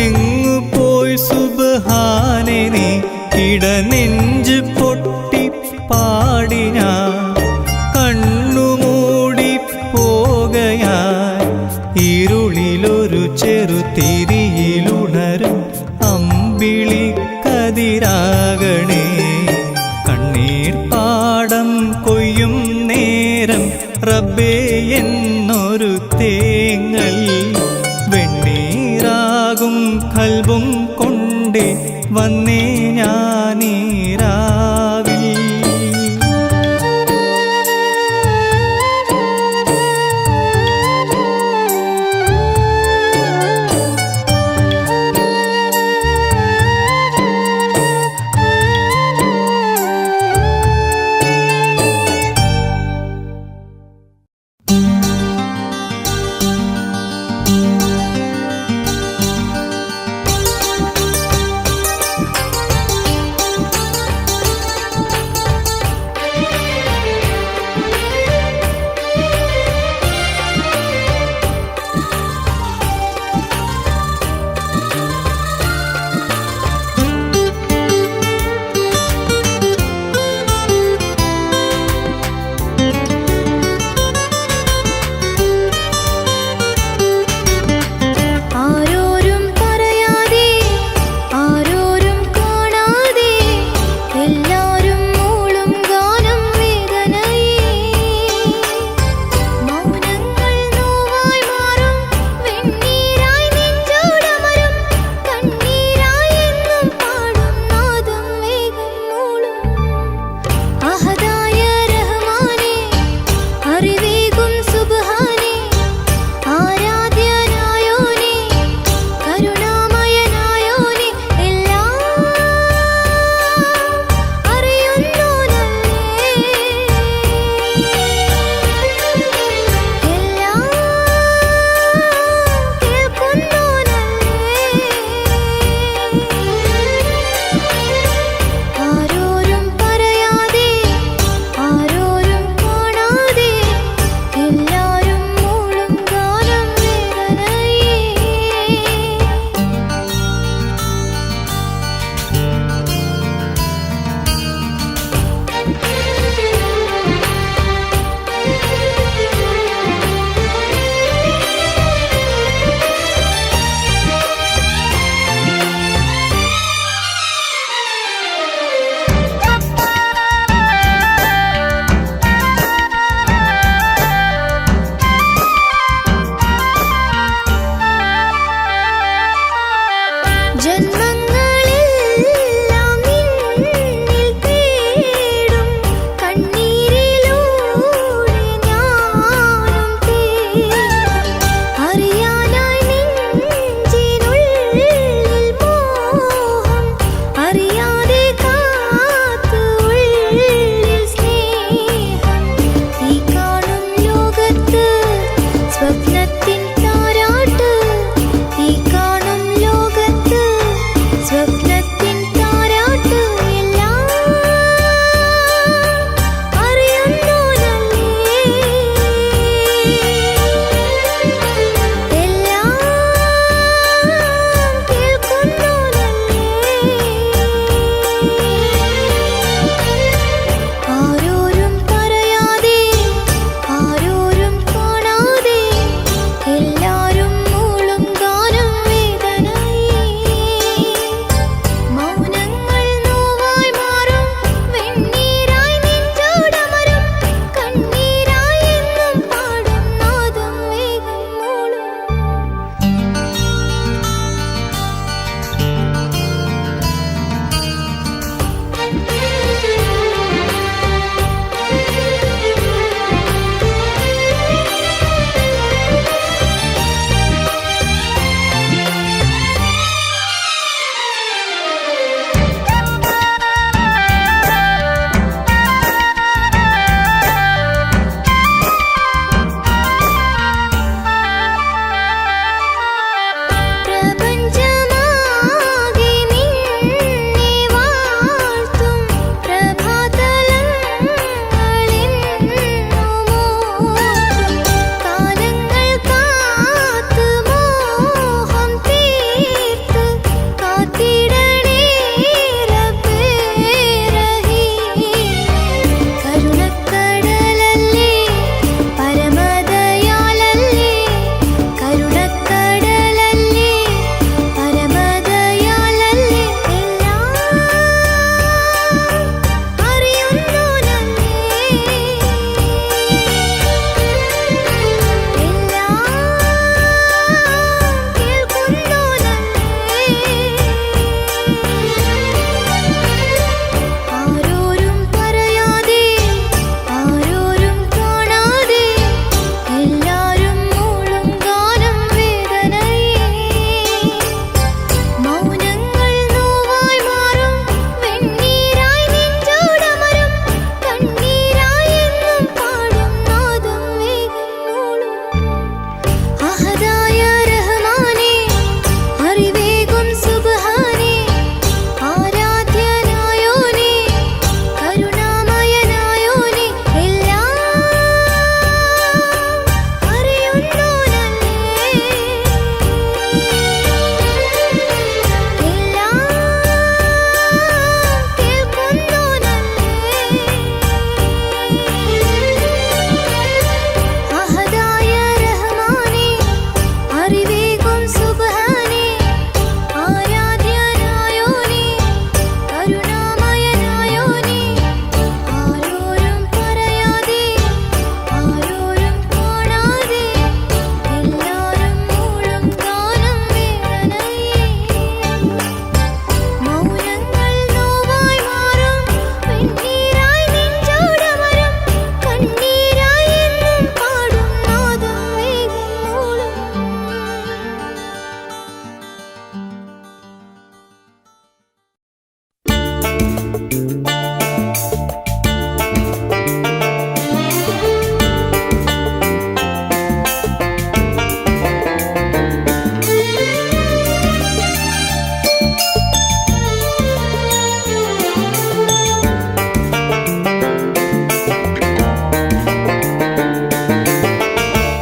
എങ്ങു പോയി സുബ്ഹാനെ നീ ഇടനെഞ്ച് പൊട്ടി പാടി ഞാൻ കണ്ണുമൂടി പോകയായി. ഇരുളിലൊരു ചെറുതിരിയിലുണരും അമ്പിളി കതിരാകണേ. കണ്ണീർ പാടം കൊയ്യും നേരം റബ്ബേ എന്നൊരു തേങ്ങൽ വെണ്ണീറാകും കൽബും കൊണ്ടേ വന്നേ ഞാനീരാവിൽ.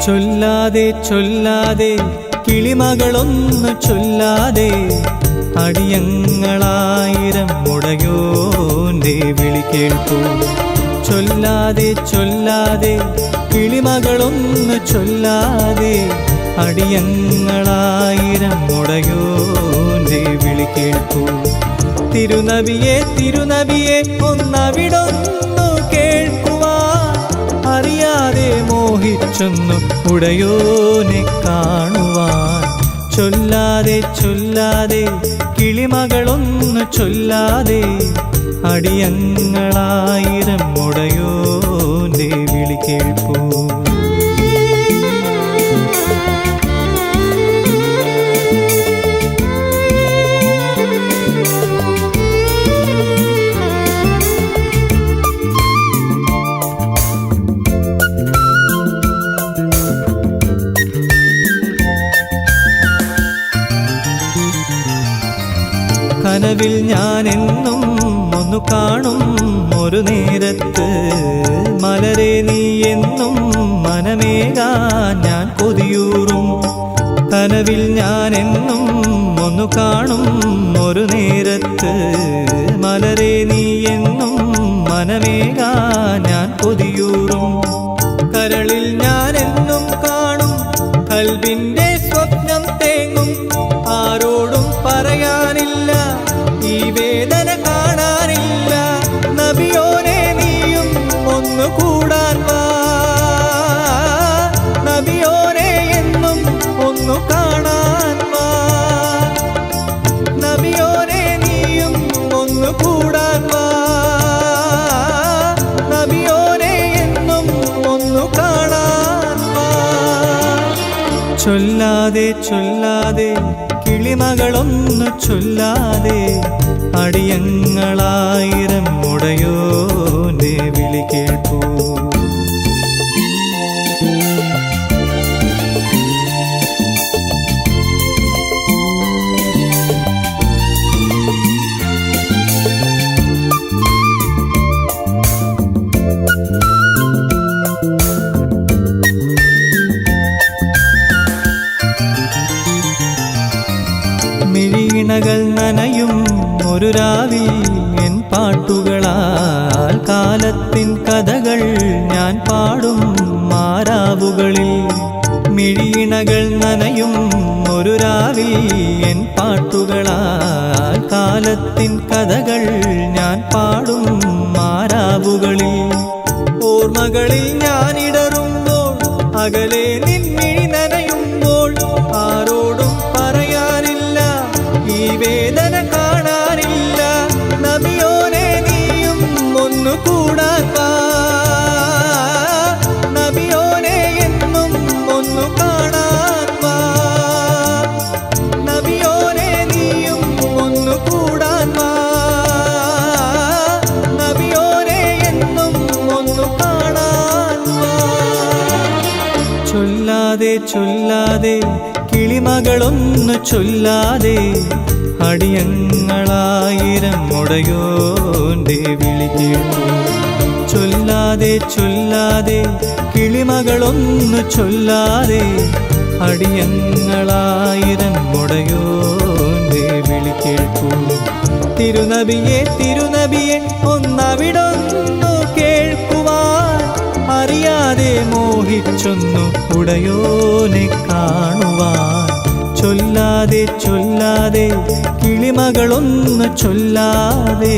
ചൊല്ലാതെ ചൊല്ലാതെ കിളിമകളൊന്നു ചൊല്ലാതെ അടിയങ്ങളായിരം മുടയോന്റെ വിളി കേൾക്കൂ. ചൊല്ലാതെ ചൊല്ലാതെ കിളിമകളൊന്നു ചൊല്ലാതെ അടിയങ്ങളായിരം മുടയോന്റെ വിളി കേൾക്കൂ. തിരുനബിയെ തിരുനബിയെ ഒന്നവിടൊന്നു കേൾക്കുവാൻ അറിയാതെ മോഹിച്ചൊന്നു ഉടയോനെ കാണുവാൻ. ചൊല്ലാതെ ചൊല്ലാതെ കിളിമകളൊന്നു ചൊല്ലാതെ അടിയങ്ങളായിരം ഉടയോന്റെ വിളി കേൾപ്പൂ. കനവിൽ ഞാനെന്നും ഒന്നു കാണും ഒരു നേരത്ത് മലരെ നീ എന്നും മനമേകാൻ ഞാൻ കൊതിയൂറും. കനവിൽ ഞാനെന്നും ഒന്നു കാണും ഒരു നേരത്ത് മലരെ നീ എന്നും മനമേകാൻ ഞാൻ കൊതിയൂറും. കരളിൽ ഞാനെന്നും കാണും കൽബിന്റെ സ്വപ്നം തേങ്ങും. ആരോടും പറയാനില്ല ഈ വേദന കാണാനില്ല. നബിയോനെ നീയും ഒന്നു കൂടാൻ വാ. നബിയോനെ എന്നും ഒന്നു കാണാൻ വാ. നബിയോനെ നീയും ഒന്നു കൂടാൻ വാ. നബിയോനെ എന്നും ഒന്നു കാണാൻ വാ. ചൊല്ലാതെ ചൊല്ലാതെ കിളിമകളൊന്നു ചൊല്ലാതെ അടിയങ്ങളായിരം ഉടയോന്റെ വിളി കേൾപ്പൂ. മിഴിയിണകൾ നനയും ഒരു രാവിൽ എൻ പാട്ടുകളാൽ കാലത്തിൻ കഥകൾ ഞാൻ പാടും മാരാവുകളിൽ. മിഴിയിണകൾ നനയും ഒരു രാവിൽ എൻ പാട്ടുകളാൽ കാലത്തിൻ കഥകൾ ഞാൻ പാടും മാരാവുകളിൽ. ഓർമ്മകളിൽ ഞാനിടറുമ്പോൾ അകലെ നിൻമിഴി നനയുമ്പോൾ ആരോടും പറയാനില്ല ഈ വേദന കാണാനില്ല. നബിയോനെ നീയും ഒന്നു കൂടാൻ വാ. നബിയോനെ എന്നും ഒന്നു കാണാൻ വാ. നബിയോനെ നീയും ഒന്നു കൂടാൻ വാ. നബിയോനെ എന്നും ഒന്നു കാണാൻ വാ. ചൊല്ലാതെ ചൊല്ലാതെ കിളിമകളൊന്നു ചൊല്ലാതെ അടിയങ്ങളായിരം ഉടയോന്റെ വിളി കേൾപ്പൂ. ചൊല്ലാതെ ചൊല്ലാതെ കിളിമകളൊന്നു ചൊല്ലാതെ അടിയങ്ങളായിരം ഉടയോന്റെ വിളി കേൾപ്പൂ. തിരുനബിയെ തിരുനബിയെ ഒന്നവിടൊന്നു കേൾക്കുവാൻ അറിയാതെ മോഹിച്ചൊന്നു ഉടയോനെ കാണുവാൻ. ചൊല്ലാതെ ചൊല്ലാതെ കിളിമകളൊന്നു ചൊല്ലാതെ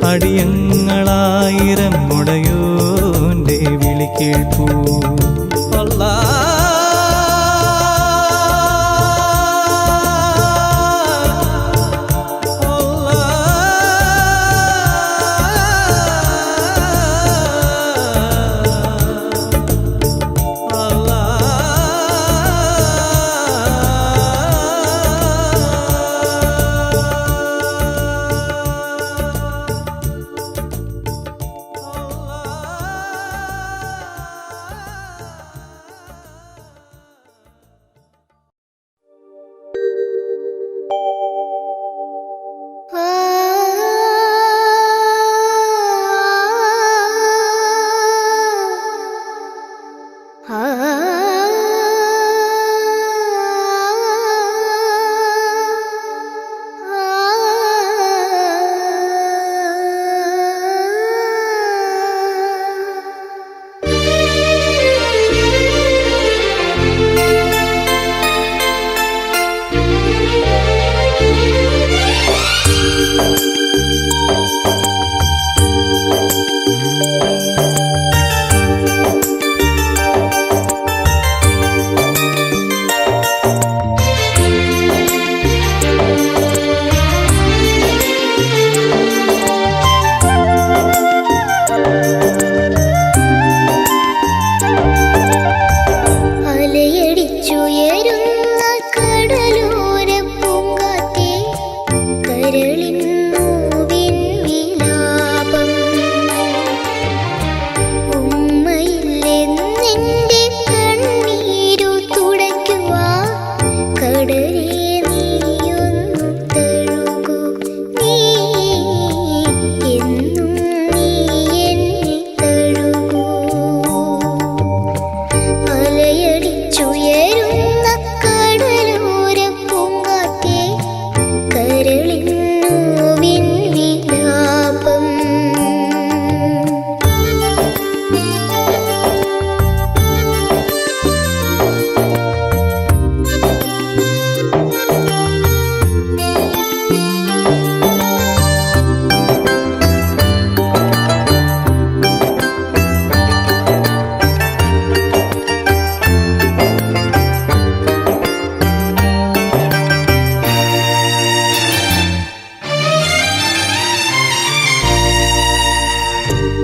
അടിയങ്ങളായിരം ഉടയോന്റെ വിളി കേൾപ്പൂ. അല്ലാഹ് അലയടിച്ചുയരുന്ന കടലോര പൂങ്കാറ്റേ കരളിന്നു വിലാപം ഉമ്മയില്ലെന്നെന്റെ കണ്ണീരു തുടയ്ക്കുവാൻ കടലേ നീയൊന്നു തഴുകൂ നീ എന്നും നീ എന്നെ തഴുകൂ അലയടിച്ചുയരുന്ന കടലോര പൂങ്കാറ്റേ കരളിന്നു വിലാപം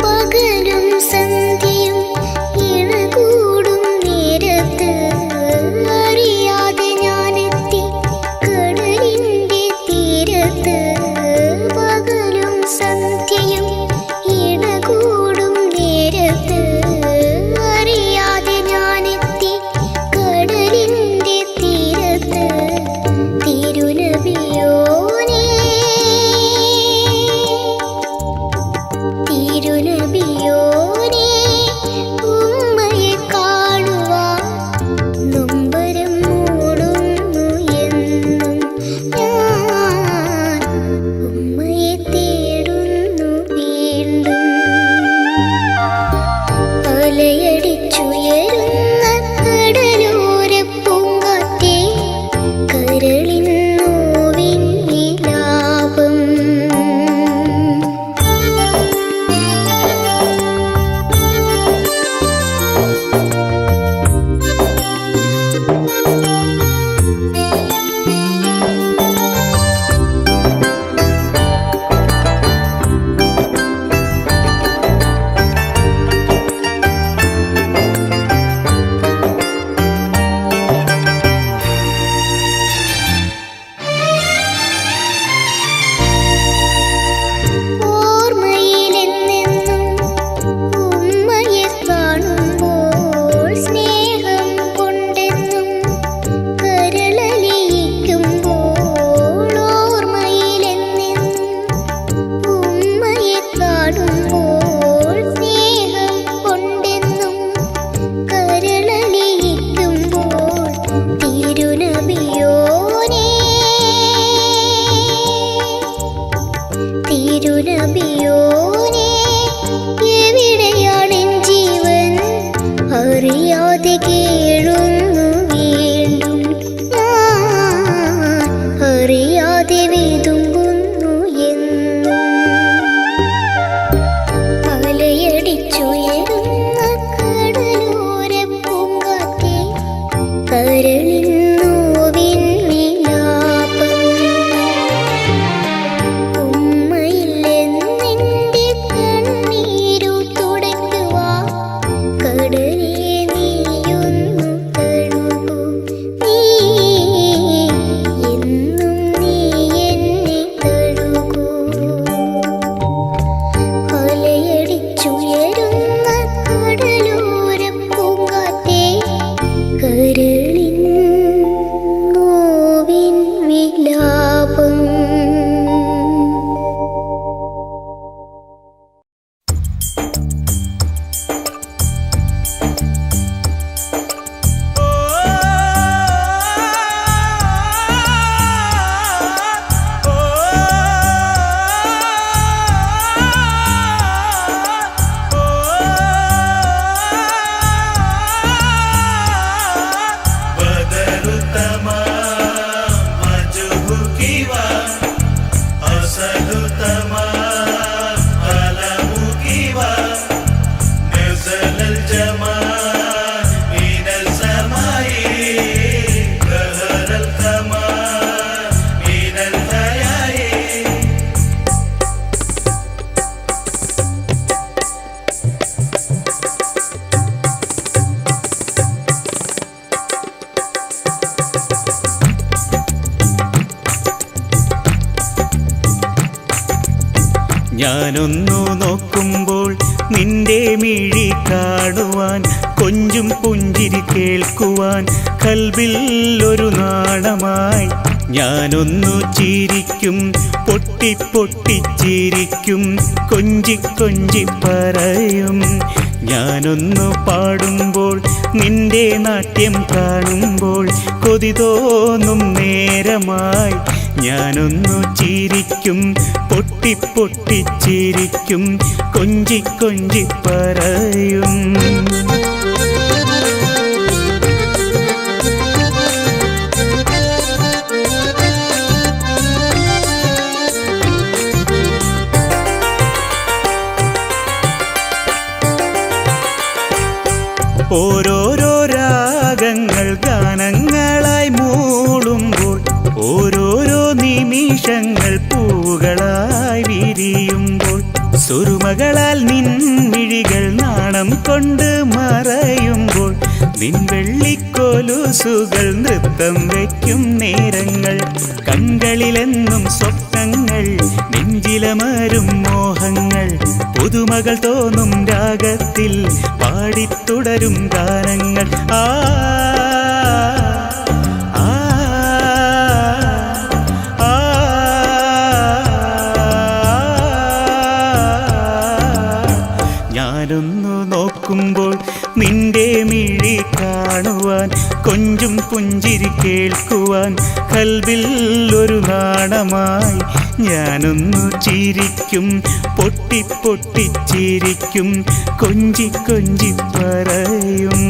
പകലും സന്ധ്യയും ഇണകൂടും നേരത്ത് അറിയാതെ ഞാനെത്തി കടലിന്റെ തീരത്ത് പകലും സന്ധ്യയും ഇണകൂടും നേരത്ത് അറിയാതെ ഞാനെത്തി കടലിന്റെ തീരത്ത് തിരുനബിയോനേ തിരുനബിയോനേ ഉമ്മയെ കാണുവാൻ നൊമ്പരം മൂടുന്നു എന്നും ഞാൻ ഉമ്മയെ തേടുന്നു വീണ്ടും അലയടിച്ചുയരുന്ന കടലോര പൂങ്കാറ്റേ കരളിന്നു വിലാപം ഓർമ്മയിലെന്നെന്നും ഉമ്മയെ കാണുമ്പോൾ സ്നേഹം കൊണ്ടെന്നും കരളലിയിക്കുമ്പോൾ ഓർമ്മയിലെന്നെന്നും ഉമ്മയെ കാണുമ്പോൾ സ്നേഹം കൊണ്ടെന്നും കരളലിയിക്കുമ്പോൾ തിരുനബിയോനേ തിരുനബിയോനേ എവിടെയാണെൻ ജീവൻ അറിയാതെ കേഴുന്നു വീണ്ടും ഞാൻ അറിയാതെ വിതുമ്പുന്നു എന്നും അലയടിച്ചുയരുന്ന കടലോര പൂങ്കാറ്റേ കരളിന്നു വിലാപം ഉമ്മയില്ലെന്നെന്റെ കണ്ണീരു തുടയ്ക്കുവാൻ കടലേ നീയൊന്നു തഴുകൂ നീ എന്നും നീ എന്നെ തഴുകൂ അലയടിച്ചുയരുന്ന കടലോര പൂങ്കാറ്റേ കരളിന്നു ഞാനൊന്നു നോക്കുമ്പോൾ നിന്റെ മിഴി കാണുവാൻ, കൊഞ്ചും പുഞ്ചിരി കേൾക്കുവാൻ കൽബിൽ ഒരു നാണമായി ഞാനൊന്നു ചിരിക്കും, പൊട്ടി പൊട്ടിച്ചിരിക്കും, കൊഞ്ചി കൊഞ്ചി പറയും. ഞാനൊന്നു പാടുമ്പോൾ നിന്റെ നാട്യം കാണുമ്പോൾ കൊതി തോന്നും നേരമായി ഞാനൊന്നു ചിരിക്കും, പൊട്ടി പൊട്ടിച്ചിരിക്കും, കൊഞ്ചി കൊഞ്ചി പറയും. ഓരോരോ രാഗങ്ങൾ ഗാനങ്ങളായി മൂളുമ്പോൾ, ഓരോരോ നിമിഷങ്ങൾ പൂവുകളായി വിരിയുമ്പോൾ, സുറുമകളാൽ നിൻമിഴികൾ നാണം കൊണ്ട് മറയുമ്പോൾ, നിൻ വെള്ളിക്കൊലുസുകൾ നൃത്തം വയ്ക്കും നേരങ്ങൾ, കൺകളിലെന്നും സ്വപ്നങ്ങൾ, നെഞ്ചിലമരും മോഹങ്ങൾ, പുതുമകൾ തോന്നും രാഗത്തിൽ പാടിത്തുടരും ഗാനങ്ങൾ. ആ ഞാനൊന്നു നോക്കുമ്പോൾ നിന്റെ മിഴി കാണുവാൻ, കൊഞ്ചും പുഞ്ചിരി കേൾക്കുവാൻ കൽബിൽ ഒരു നാണമായി ഞാനൊന്നു ചിരിക്കും, പൊട്ടി പൊട്ടിച്ചിരിക്കും, കൊഞ്ചി കൊഞ്ചി പറയും.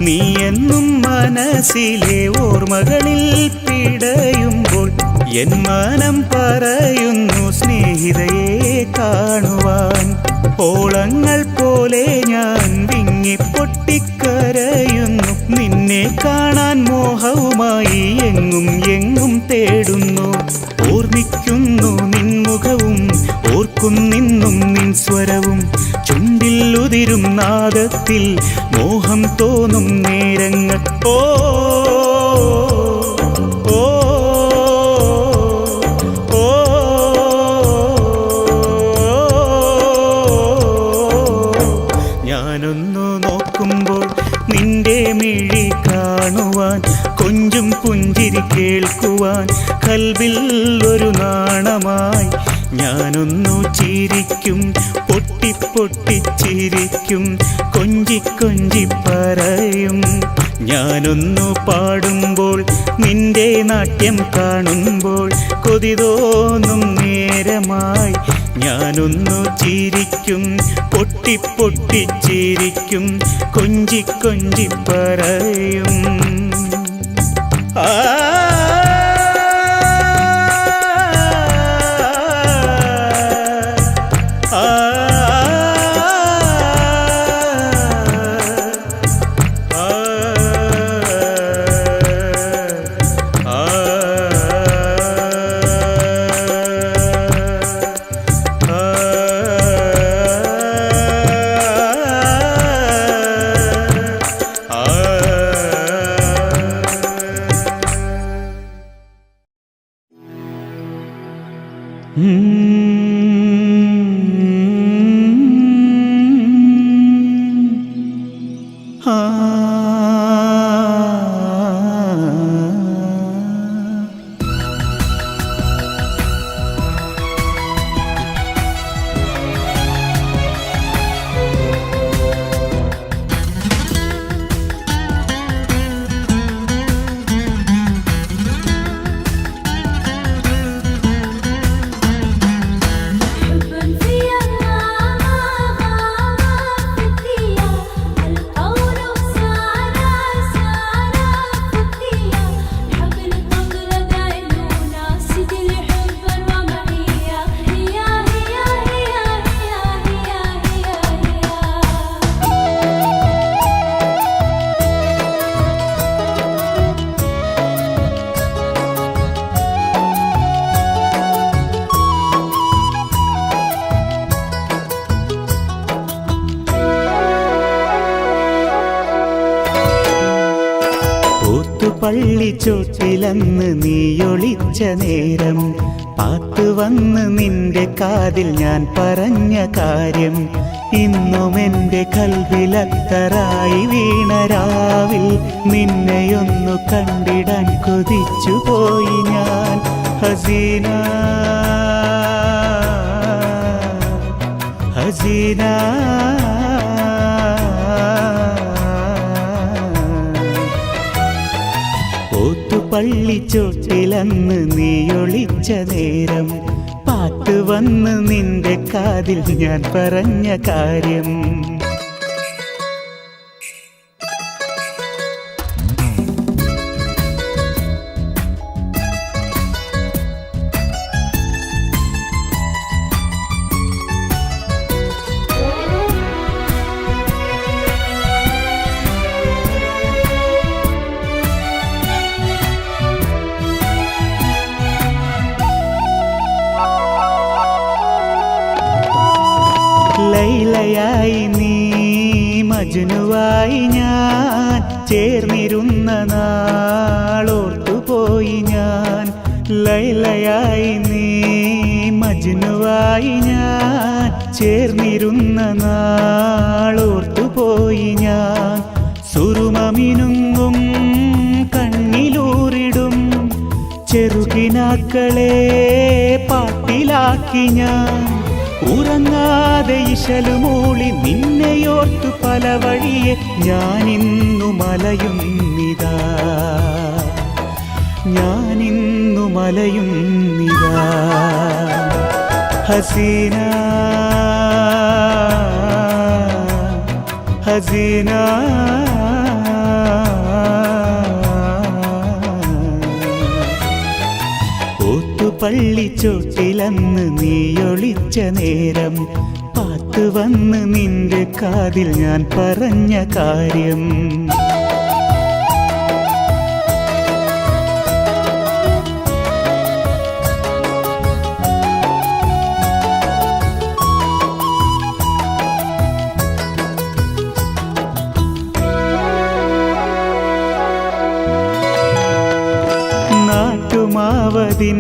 നീ എന്നും മനസ്സിലെ ഓർമ്മകളിൽ പിടയുമ്പോൾ എൻ മനം പറയുന്നു സ്നേഹിതയെ കാണുവാൻ. ഓളങ്ങൾ പോലെ ഞാൻ വിങ്ങിപ്പൊട്ടിക്കരയുന്നു, നിന്നെ കാണാൻ മോഹവുമായി എങ്ങും എങ്ങും തേടുന്നു. ഓർമ്മിക്കുന്നു നിൻമുഖവും, ഓർക്കുന്നിന്നും നിൻ സ്വരവും, ചുണ്ടിൽ ഉതിരും നാദത്തിൽ മോഹം തോന്നും നേരങ്ങൾ. ഓ ഓ ഓ ഞാനൊന്നു നോക്കുമ്പോൾ നിന്റെ മിഴി കാണുവാൻ, കൊഞ്ചും പുഞ്ചിരി കേൾക്കുവാൻ കൽബിൽ ഒരു നാണമായി ഞാനൊന്നു ചിരിക്കും, പൊട്ടി പൊട്ടിച്ചിരിക്കും, കൊഞ്ചി കൊഞ്ചി പറയും. ഞാനൊന്നു പാടുമ്പോൾ നിന്റെ നാട്യം കാണുമ്പോൾ കൊതി തോന്നും നേരമായി ഞാനൊന്നു ചിരിക്കും, പൊട്ടി പൊട്ടിച്ചിരിക്കും, കൊഞ്ചി കൊഞ്ചി പറയും. ആ ഓത്തുപള്ളിച്ചോട്ടിലന്ന് നീയൊളിച്ച നേരം പാത്തു വന്ന് നിന്റെ കാതിൽ ഞാൻ പറഞ്ഞ കാര്യം ഇന്നും എൻ്റെ കൽവിലത്തറായി വീണ രാവിൽ നിന്നെയൊന്നു കണ്ടിടാൻ കൊതിച്ചു പോയി ഞാൻ ഹസീന ഹസീന ഓത്തുപള്ളിച്ചോട്ടിലന്ന് നീയൊളിച്ച നേരം പാട്ട് വന്ന് നിന്റെ കാതിൽ ഞാൻ പറഞ്ഞ കാര്യം ലൈലയായി നീ മജ്നുവായി ഞാൻ ചേർന്നിരുന്ന നാളോർത്തുപോയി ഞാൻ ലൈലയായി നീ മജ്നുവായി ഞാൻ ചേർന്നിരുന്ന നാളോർത്തുപോയി ഞാൻ സുറുമമിനുങ്ങും കണ്ണിലൂറിടും ചെറുകിനാക്കളെ പാട്ടിലാക്കി ഞാൻ ഉറങ്ങാതെ ഇശലുമൂളി നിന്നെയോർത്തു പല വഴിയെ ഞാനിന്നു മലയുന്നിതാ ഞാനിന്നു മലയുന്നിതാ ഹസീന ഹസീന ഓത്തുപള്ളിച്ചോട്ടിലന്ന് നീയൊളിച്ച നേരം പാത്തു വന്ന് നിന്റെ കാതിൽ ഞാൻ പറഞ്ഞ കാര്യം നാട്ടുമാവതിൻ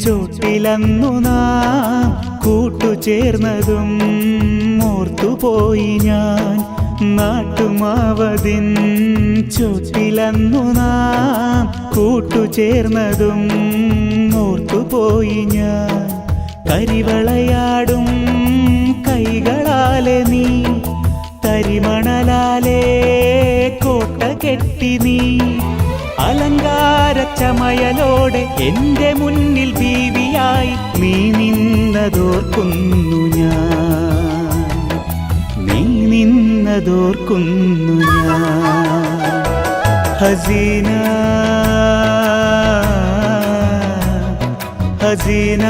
ചോട്ടിലന്നു നാം കൂട്ടുചേർന്നതും ഓർത്തുപോയി ഞാൻ നാട്ടുമാവതിൻ ചോട്ടിലന്നു നാം കൂട്ടുചേർന്നതും ഓർത്തുപോയി ഞാൻ കരിവളയാടും കൈകളാലെ നീ തരിമണലാലെ കോട്ട കെട്ടി നീ അലങ്കാര ചമയലോടെ എൻ്റെ മുന്നിൽ ബീവിയായി നീ നിന്നതോർക്കുന്നു ഞാൻ നീ നിന്നതോർക്കുന്നു ഞാൻ ഹസീന ഹസീന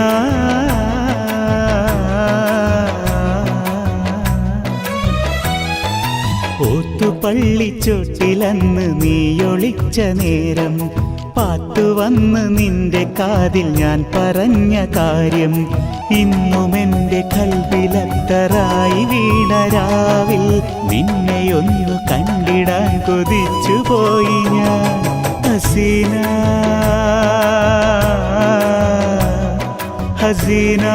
ഓത്തുപള്ളിച്ചോട്ടിലന്ന് നീയൊളിച്ച നേരം പാത്തു വന്ന് നിന്റെ കാതിൽ ഞാൻ പറഞ്ഞ കാര്യം ഇന്നും എൻ്റെ കൽവിലത്തറായി വീണ രാവിൽ നിന്നെയൊന്നു കണ്ടിടാൻ കൊതിച്ചു പോയി ഞാൻ ഹസീന ഹസീന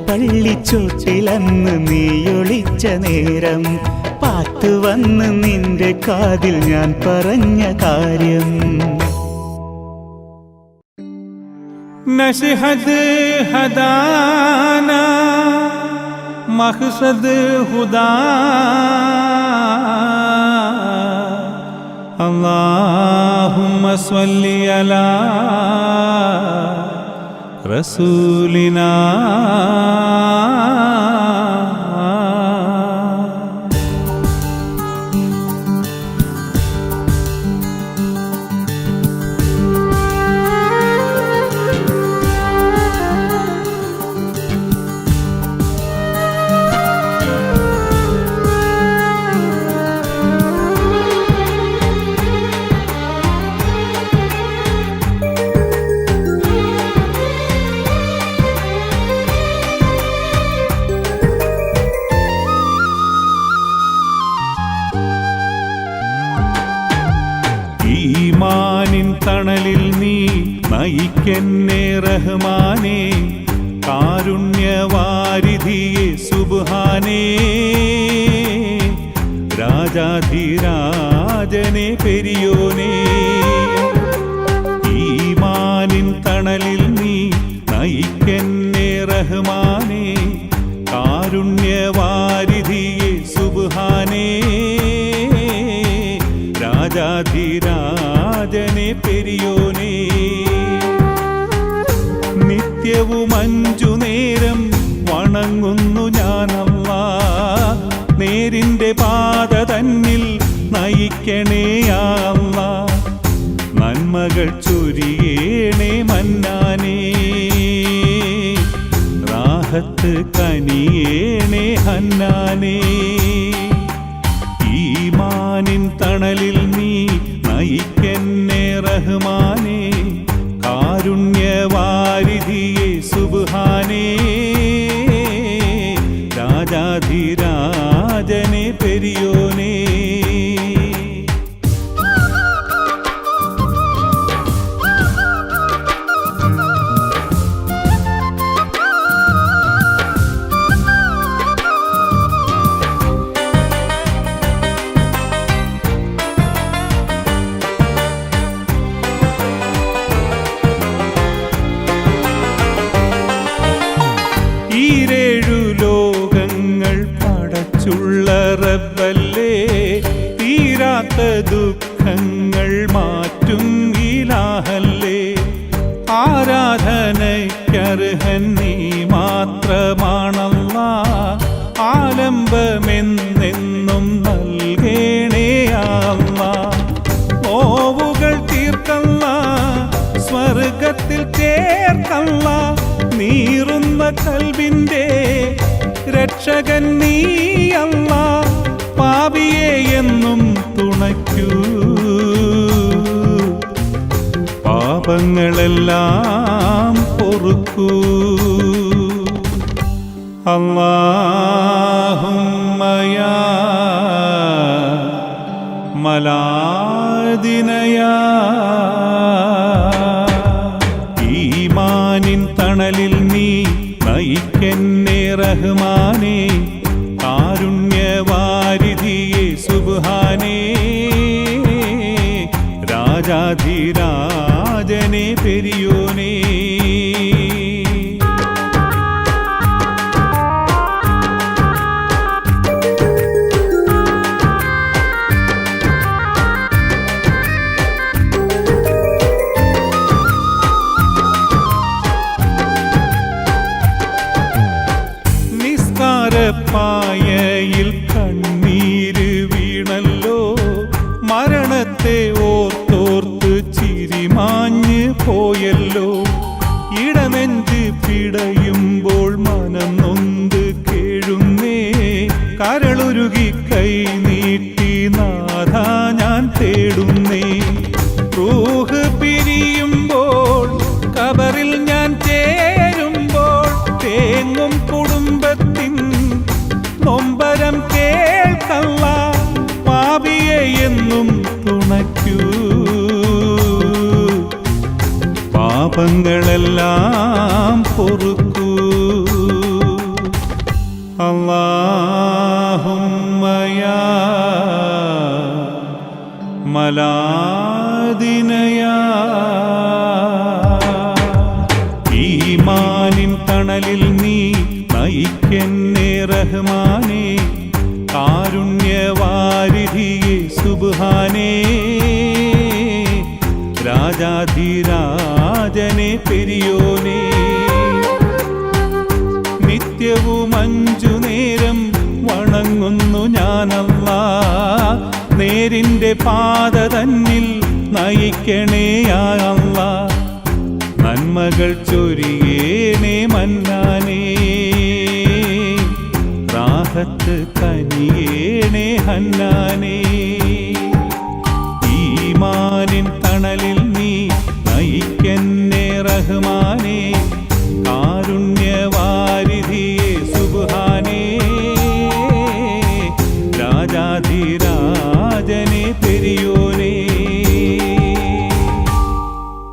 പള്ളിച്ചോട്ടിലന്ന് നീയൊളിച്ച നേരം പാത്തു വന്ന് നിന്റെ കാതിൽ ഞാൻ പറഞ്ഞ കാര്യം നശ്ഹദ് ഹദാന മഖ്സദ് ഹുദാ അല്ലാഹുമ്മ സ്വല്ലി അലാ റസൂലിനാ നയിക്കെന്നെ റഹ്മാനേ കാരുണ്യവാരിധിയെ സുബ്ഹാനേ രാജാധിരാജനെ പെരിയോനേ ഈമാനിൻ തണലിൽ നീ നയിക്കെന്നെ റഹ്മാനേ കാരുണ്യവാരിധിയെ സുബ്ഹാനേ രാജാധിരാജനെ പെരിയോനേ നിത്യവും 5 നേരം വണങ്ങുന്നു ഞാനല്ലാ നേരിന്റെ പാത തന്നിൽ നയിക്കണേ അല്ലാ നന്മകൾ ചൊരിയേണേ മന്നാനേ റാഹത്ത് കനിയേണേ ഹന്നാനേ ഈമാനിൻ തണലിൽ നീ നയിക്കെന്നെ റഹ്മാനേ കാരുണ്യവാരിധിയെ സുബ്ഹാനേ രാജാധിരാജനെ പെരിയോനേ ഈരേഴു ലോകങ്ങൾ പടച്ചുള്ള റബ്ബല്ലേ തീരാത്ത ദുഃഖങ്ങൾ മാറ്റും ഇലാഹല്ലേ ആരാധനയ്ക്കർഹൻ നീ മാത്രമാണല്ലാ ആലംബമെന്നെന്നും നൽകേണേ അല്ലാ നോവുകൾ തീർക്കല്ല സ്വർഗത്തിൽ ചേർക്കല്ല നീറുന്ന കൽബിന്റെ രക്ഷകൻ നീയല്ല പാപിയെ എന്നും തുണയ്ക്കൂ പാപങ്ങളെല്ലാം പൊറുക്കൂ അല്ലാഹുമ്മ യാ മലാദിനയാ ഈമാനിൻ തണലിൽ നീ നയിക്കെന്നെ റഹ്മാനേ കാരുണ്യവാരിധിയെ സുബ്ഹാനേ രാജാധിരാജനെ പെരിയോനേ പായയിൽ കണ്ണീര് വീണല്ലോ മരണത്തെ ഓർത്തോർത്ത് ചിരിമാഞ്ഞ് പോയല്ലോ ഇടനെഞ്ച് പിടയുമ്പോൾ മനം നൊന്ത് കേഴുന്നേ കരളുരുകി കൈ നീട്ടി നാഥ ഞാൻ തേടുന്നേ റൂഹ് പിരിയുമ്പോൾ കബറിൽ ഞാൻ ചേരുമ്പോൾ തേങ്ങും കുടുംബത്തിൻ നൊമ്പരം കേൾക്കല്ല പാപിയെ എന്നും തുണയ്ക്കൂ പാപങ്ങളെല്ലാം പൊറുക്കൂ അല്ലാഹുമ്മ യാ മലാദിനയാ ഈമാനിൻ തണലിൽ നീ നയിക്കെന്നെ റഹ്മാനേ കാരുണ്യവാരിധിയെ സുബ്ഹാനേ രാജാധിരാജനെ പെരിയോനേ നിത്യവും 5 നേരം വണങ്ങുന്നു ഞാനല്ലാ നേരിന്റെ പാത തന്നിൽ നയിക്കണേ അല്ലാ നന്മകൾ ചൊരിയേണേ മന്നാനേ റാഹത്ത് കനിയേണേ ഹന്നാനേ ഈമാനിൻ തണലിൽ നീ നയിക്കെന്നെ റഹ്മാനേ